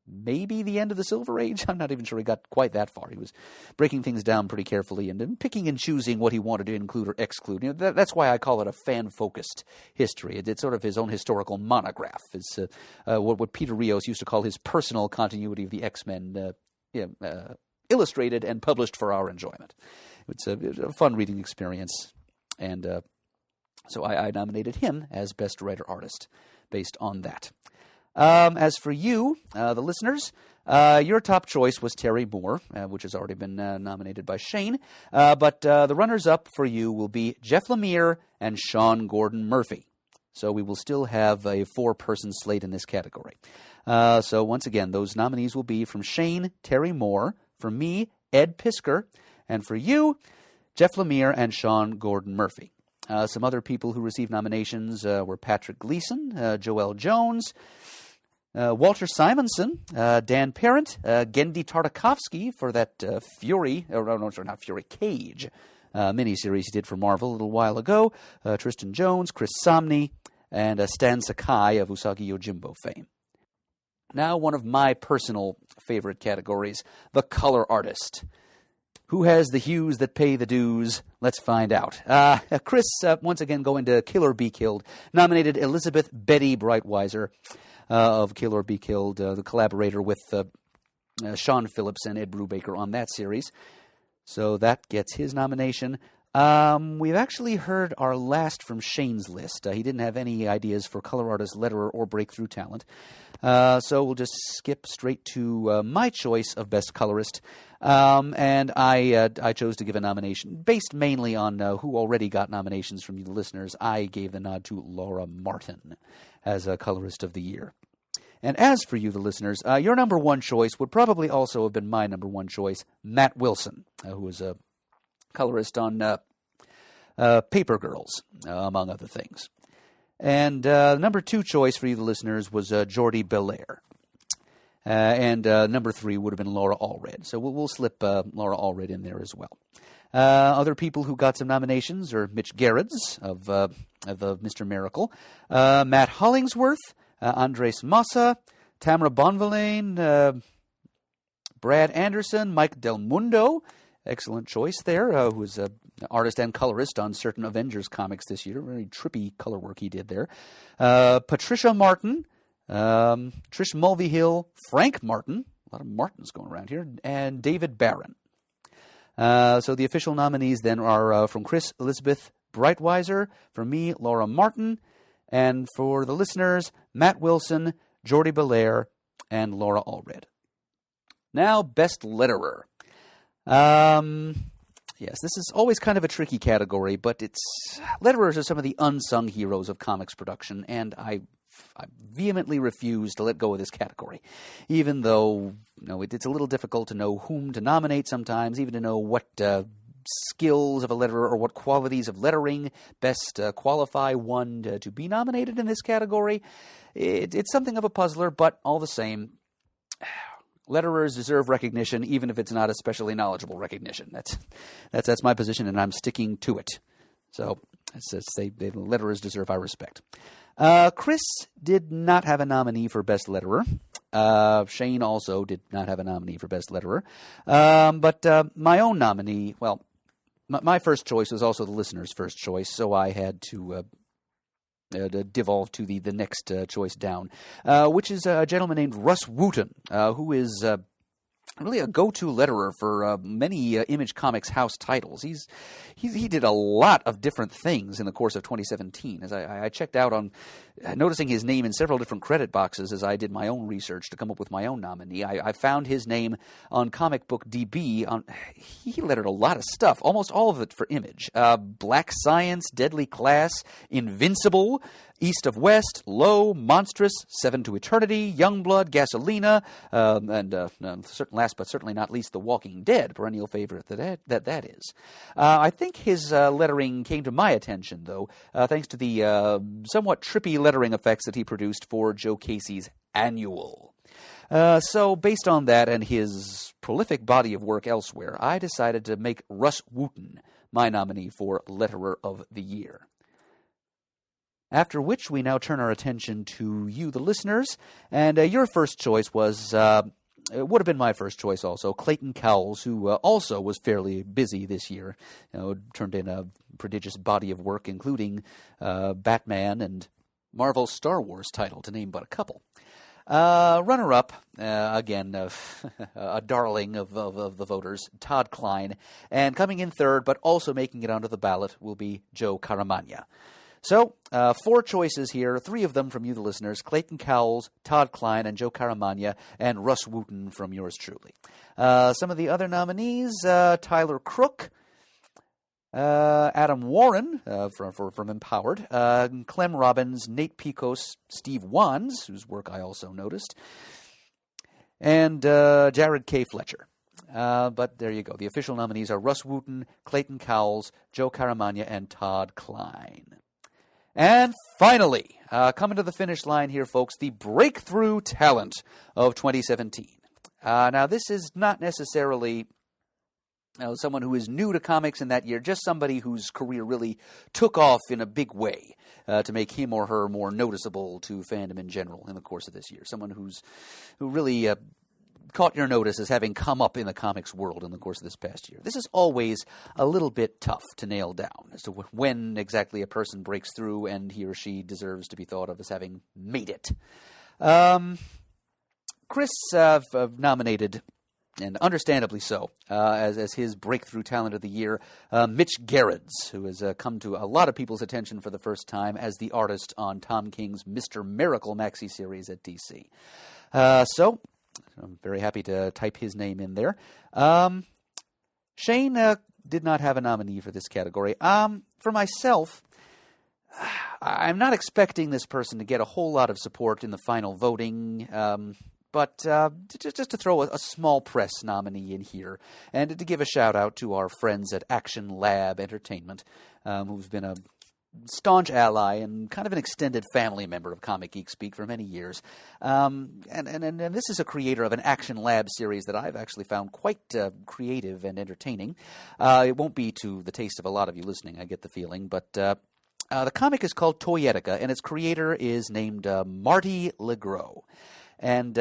maybe the end of the Silver Age. I'm not even sure he got quite that far. He was breaking things down pretty carefully and picking and choosing what he wanted to include or exclude. You know, that's why I call it a fan-focused history. It's sort of his own historical monograph. It's what Peter Rios used to call his personal continuity of the X-Men, illustrated and published for our enjoyment. It's a fun reading experience, and so I nominated him as Best Writer-Artist based on that. As for you, the listeners, your top choice was Terry Moore, which has already been nominated by Shane. But the runners-up for you will be Jeff Lemire and Sean Gordon Murphy. So we will still have a 4-person slate in this category. So once again, those nominees will be from Shane, Terry Moore, for me, Ed Pisker, and for you, Jeff Lemire and Sean Gordon Murphy. Some other people who received nominations were Patrick Gleason, Joel Jones, Walter Simonson, Dan Parent, Gendy Tartakovsky for that Cage miniseries he did for Marvel a little while ago, Tristan Jones, Chris Somney, and Stan Sakai of Usagi Yojimbo fame. Now, one of my personal favorite categories, the color artist. Who has the hues that pay the dues? Let's find out. Chris, once again going to Kill or Be Killed, nominated Elizabeth Betty Breitweiser of Kill or Be Killed, the collaborator with Sean Phillips and Ed Brubaker on that series. So that gets his nomination. We've actually heard our last from Shane's list. He didn't have any ideas for color artist, letterer, or breakthrough talent. So we'll just skip straight to my choice of best colorist. And I chose to give a nomination based mainly on who already got nominations from you, the listeners. I gave the nod to Laura Martin as a colorist of the year. And as for you, the listeners, your number one choice would probably also have been my number one choice, Matt Wilson, who was a colorist on Paper Girls, among other things. And number 2 choice for you, the listeners, was Jordy Belair. And number 3 would have been Laura Allred. So we'll slip Laura Allred in there as well. Other people who got some nominations are Mitch Gerrits of Mr. Miracle, Matt Hollingsworth, Andres Massa, Tamara Bonvillain, Brad Anderson, Mike Del Mundo. Excellent choice there, who is an artist and colorist on certain Avengers comics this year. Really trippy color work he did there. Patricia Martin, Trish Mulvihill, Frank Martin, a lot of Martins going around here, and David Barron. So the official nominees then are from Chris Elizabeth Breitweiser, from me, Laura Martin, and for the listeners, Matt Wilson, Jordy Belair, and Laura Allred. Now, Best Letterer. Yes, this is always kind of a tricky category, but letterers are some of the unsung heroes of comics production, and I vehemently refuse to let go of this category, even though it's a little difficult to know whom to nominate sometimes, even to know what skills of a letterer or what qualities of lettering best qualify one to be nominated in this category. It's something of a puzzler, but all the same, letterers deserve recognition, even if it's not especially knowledgeable recognition. That's my position, and I'm sticking to it. So the letterers deserve our respect. Chris did not have a nominee for Best Letterer. Shane also did not have a nominee for Best Letterer. But my own nominee, well, my first choice was also the listener's first choice, so I had to devolve to the next choice down, which is a gentleman named Russ Wooten, who is really a go-to letterer for many Image Comics house titles. He did a lot of different things in the course of 2017. As I checked out on noticing his name in several different credit boxes as I did my own research to come up with my own nominee, I found his name on Comic Book DB. He lettered a lot of stuff, almost all of it for Image. Black Science, Deadly Class, Invincible, East of West, Low, Monstrous, Seven to Eternity, Youngblood, Gasolina, and last but certainly not least, The Walking Dead, perennial favorite that is. I think his lettering came to my attention, though, thanks to the somewhat trippy lettering effects that he produced for Joe Casey's Annual. So based on that and his prolific body of work elsewhere, I decided to make Russ Wooten my nominee for Letterer of the Year. After which, we now turn our attention to you, the listeners, and your first choice was, it would have been my first choice also, Clayton Cowles, who also was fairly busy this year, turned in a prodigious body of work, including Batman and Marvel's Star Wars title, to name but a couple. Runner-up, again, a darling of the voters, Todd Klein, and coming in third, but also making it onto the ballot, will be Joe Caramagna. So, 4 choices here, 3 of them from you, the listeners, Clayton Cowles, Todd Klein, and Joe Caramagna, and Russ Wooten from yours truly. Some of the other nominees, Tyler Crook, Adam Warren from Empowered, Clem Robbins, Nate Picos, Steve Wands, whose work I also noticed, and Jared K. Fletcher. But there you go. The official nominees are Russ Wooten, Clayton Cowles, Joe Caramagna, and Todd Klein. And finally, coming to the finish line here, folks, the breakthrough talent of 2017. Now, this is not necessarily someone who is new to comics in that year, just somebody whose career really took off in a big way to make him or her more noticeable to fandom in general in the course of this year. Someone who really caught your notice as having come up in the comics world in the course of this past year. This is always a little bit tough to nail down as to when exactly a person breaks through and he or she deserves to be thought of as having made it. Chris nominated, and understandably so, as his breakthrough talent of the year, Mitch Gerrits, who has come to a lot of people's attention for the first time as the artist on Tom King's Mr. Miracle maxi series at DC. So I'm very happy to type his name in there. Shane did not have a nominee for this category. For myself, I'm not expecting this person to get a whole lot of support in the final voting, but just to throw a small press nominee in here, and to give a shout-out to our friends at Action Lab Entertainment, who've been a staunch ally and kind of an extended family member of Comic Geek Speak for many years. And this is a creator of an Action Lab series that I've actually found quite creative and entertaining. It won't be to the taste of a lot of you listening, I get the feeling, but the comic is called Toyetica, and its creator is named Marty Legros. And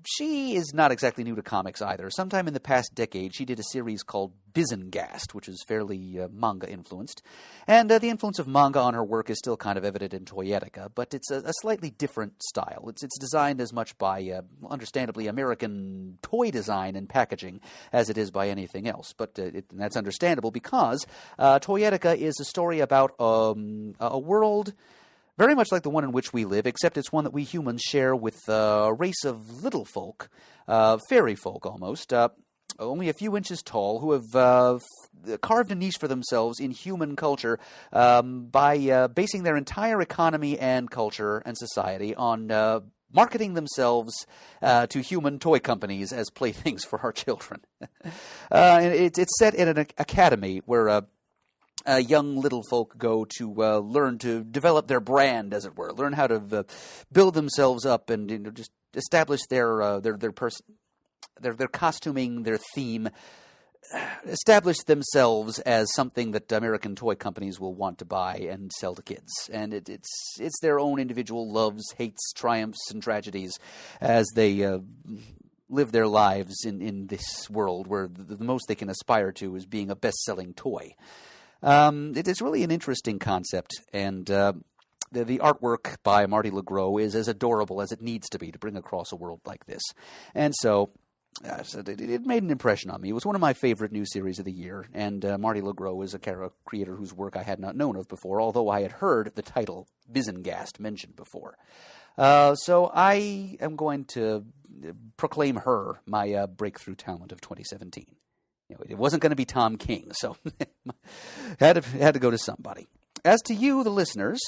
she is not exactly new to comics either. Sometime in the past decade, she did a series called Bizengast, which is fairly manga-influenced. And the influence of manga on her work is still kind of evident in Toyetica, but it's a slightly different style. It's designed as much by, understandably, American toy design and packaging as it is by anything else. But that's understandable because Toyetica is a story about a world very much like the one in which we live, except it's one that we humans share with a race of little folk, fairy folk almost, only a few inches tall, who have carved a niche for themselves in human culture by basing their entire economy and culture and society on marketing themselves to human toy companies as playthings for our children. And it's set in an academy where young little folk go to learn to develop their brand, as it were, learn how to build themselves up and just establish their costuming, their theme, establish themselves as something that American toy companies will want to buy and sell to kids. And it's their own individual loves, hates, triumphs, and tragedies as they live their lives in this world where the most they can aspire to is being a best-selling toy. It is really an interesting concept, and the artwork by Marty Legros is as adorable as it needs to be to bring across a world like this. And so it made an impression on me. It was one of my favorite new series of the year, and Marty Legros is a creator whose work I had not known of before, although I had heard the title Bizengast mentioned before. So I am going to proclaim her my breakthrough talent of 2017. It wasn't going to be Tom King, so had to go to somebody. As to you, the listeners,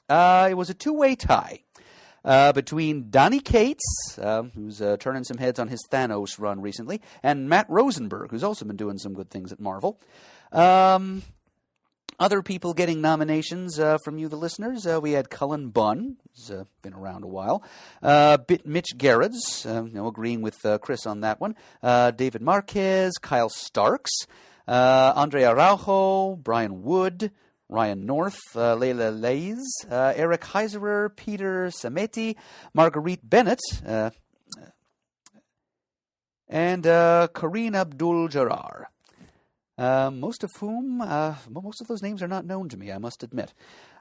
it was a two-way tie between Donny Cates, who's turning some heads on his Thanos run recently, and Matt Rosenberg, who's also been doing some good things at Marvel. Other people getting nominations from you, the listeners, we had Cullen Bunn, who's been around a while, Mitch Gerrards, agreeing with Chris on that one, David Marquez, Kyle Starks, Andre Araujo, Brian Wood, Ryan North, Leila Lays, Eric Heiserer, Peter Sameti, Marguerite Bennett, and Karine Abdul-Jabbar. Most of those names are not known to me, I must admit.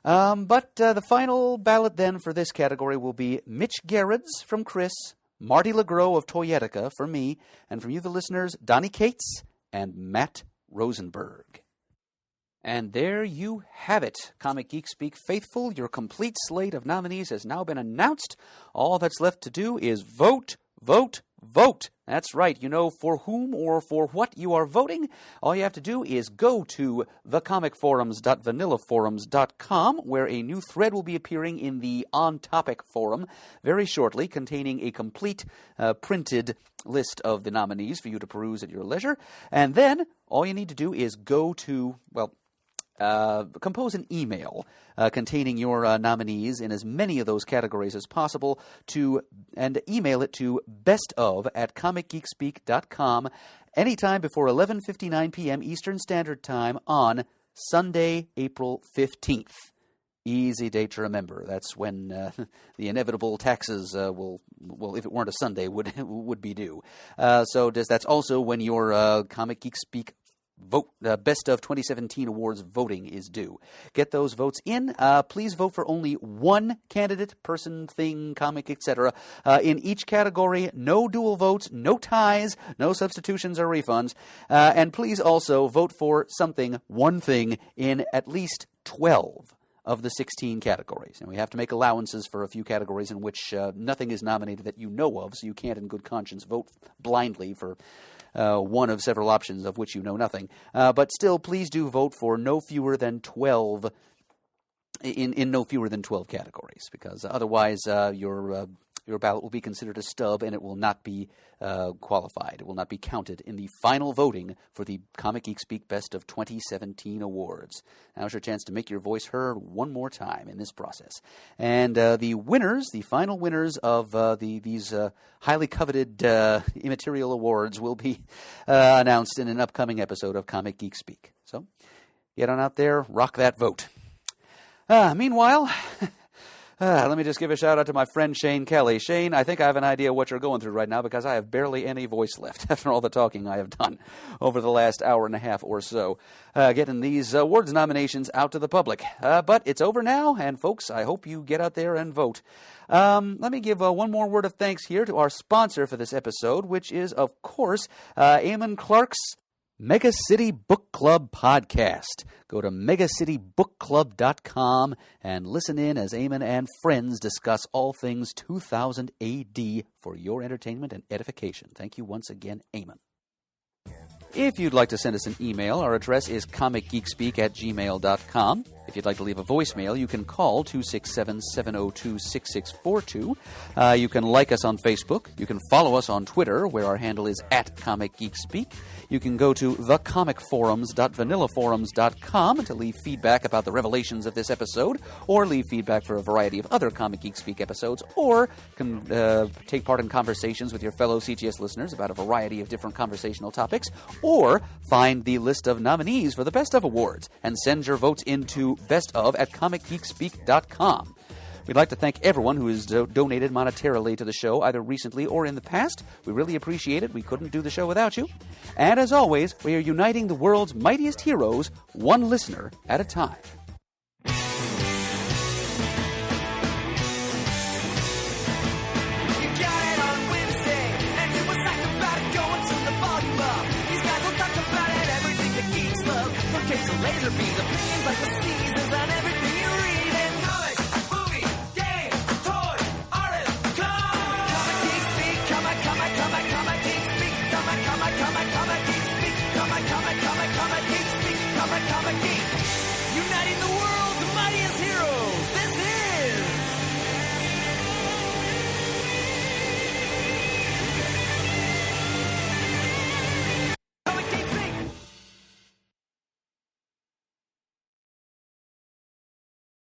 But the final ballot then for this category will be Mitch Gerrards from Chris, Marty Legros of Toyetica for me, and from you, the listeners, Donny Cates and Matt Rosenberg. And there you have it. Comic Geek Speak faithful, your complete slate of nominees has now been announced. All that's left to do is vote, vote, vote. That's right. For whom or for what you are voting. All you have to do is go to thecomicforums.vanillaforums.com, where a new thread will be appearing in the On Topic forum very shortly, containing a complete printed list of the nominees for you to peruse at your leisure. And then all you need to do is go to, compose an email containing your nominees in as many of those categories as possible and email it to bestof@comicgeekspeak.com anytime before 11:59 p.m. Eastern Standard Time on Sunday, April 15th. Easy date to remember. That's when the inevitable taxes will, if it weren't a Sunday, would be due. That's also when your Comic Geek Speak vote Best of 2017 Awards voting is due. Get those votes in. Please vote for only one candidate, person, thing, comic, etc. In each category. No dual votes, no ties, no substitutions or refunds. And please also vote for one thing in at least 12 of the 16 categories. And we have to make allowances for a few categories in which nothing is nominated that you know of, so you can't in good conscience vote blindly for one of several options of which you know nothing. But still, please do vote for no fewer than 12 in no fewer than 12 categories, because otherwise your your ballot will be considered a stub and it will not be qualified. It will not be counted in the final voting for the Comic Geek Speak Best of 2017 awards. Now's your chance to make your voice heard one more time in this process. And the winners, the final winners of these highly coveted immaterial awards will be announced in an upcoming episode of Comic Geek Speak. So get on out there, rock that vote. Meanwhile, let me just give a shout-out to my friend Shane Kelly. Shane, I think I have an idea what you're going through right now because I have barely any voice left after all the talking I have done over the last hour and a half or so, getting these awards nominations out to the public. But it's over now, and folks, I hope you get out there and vote. Let me give one more word of thanks here to our sponsor for this episode, which is, of course, Eamon Clark's Mega City Book Club podcast. Go to megacitybookclub.com and listen in as Eamon and friends discuss all things 2000 AD for your entertainment and edification. Thank you once again, Eamon. If you'd like to send us an email, our address is comicgeekspeak@gmail.com. If you'd like to leave a voicemail, you can call 267-702-6642. You can like us on Facebook. You can follow us on Twitter, where our handle is @ComicGeekSpeak. You can go to thecomicforums.vanillaforums.com to leave feedback about the revelations of this episode, or leave feedback for a variety of other Comic Geek Speak episodes, or can take part in conversations with your fellow CGS listeners about a variety of different conversational topics, or find the list of nominees for the Best of Awards and send your votes into bestOf@comicgeekspeak.com. We'd like to thank everyone who has donated monetarily to the show, either recently or in the past. We really appreciate it. We couldn't do the show without you. And as always, we are uniting the world's mightiest heroes, one listener at a time. You got it on Wednesday, and you was talking about it going to the bottom up. These guys will talk about it, everything the geeks love. From cakes and laser beams, opinions like the seasons, and everything you read in comics, movies, games, toys, artists, Comic Geek Speak, Comic Geek Speak, Comic Geek Speak, Comic Geek Speak, Comic Geek, uniting the world.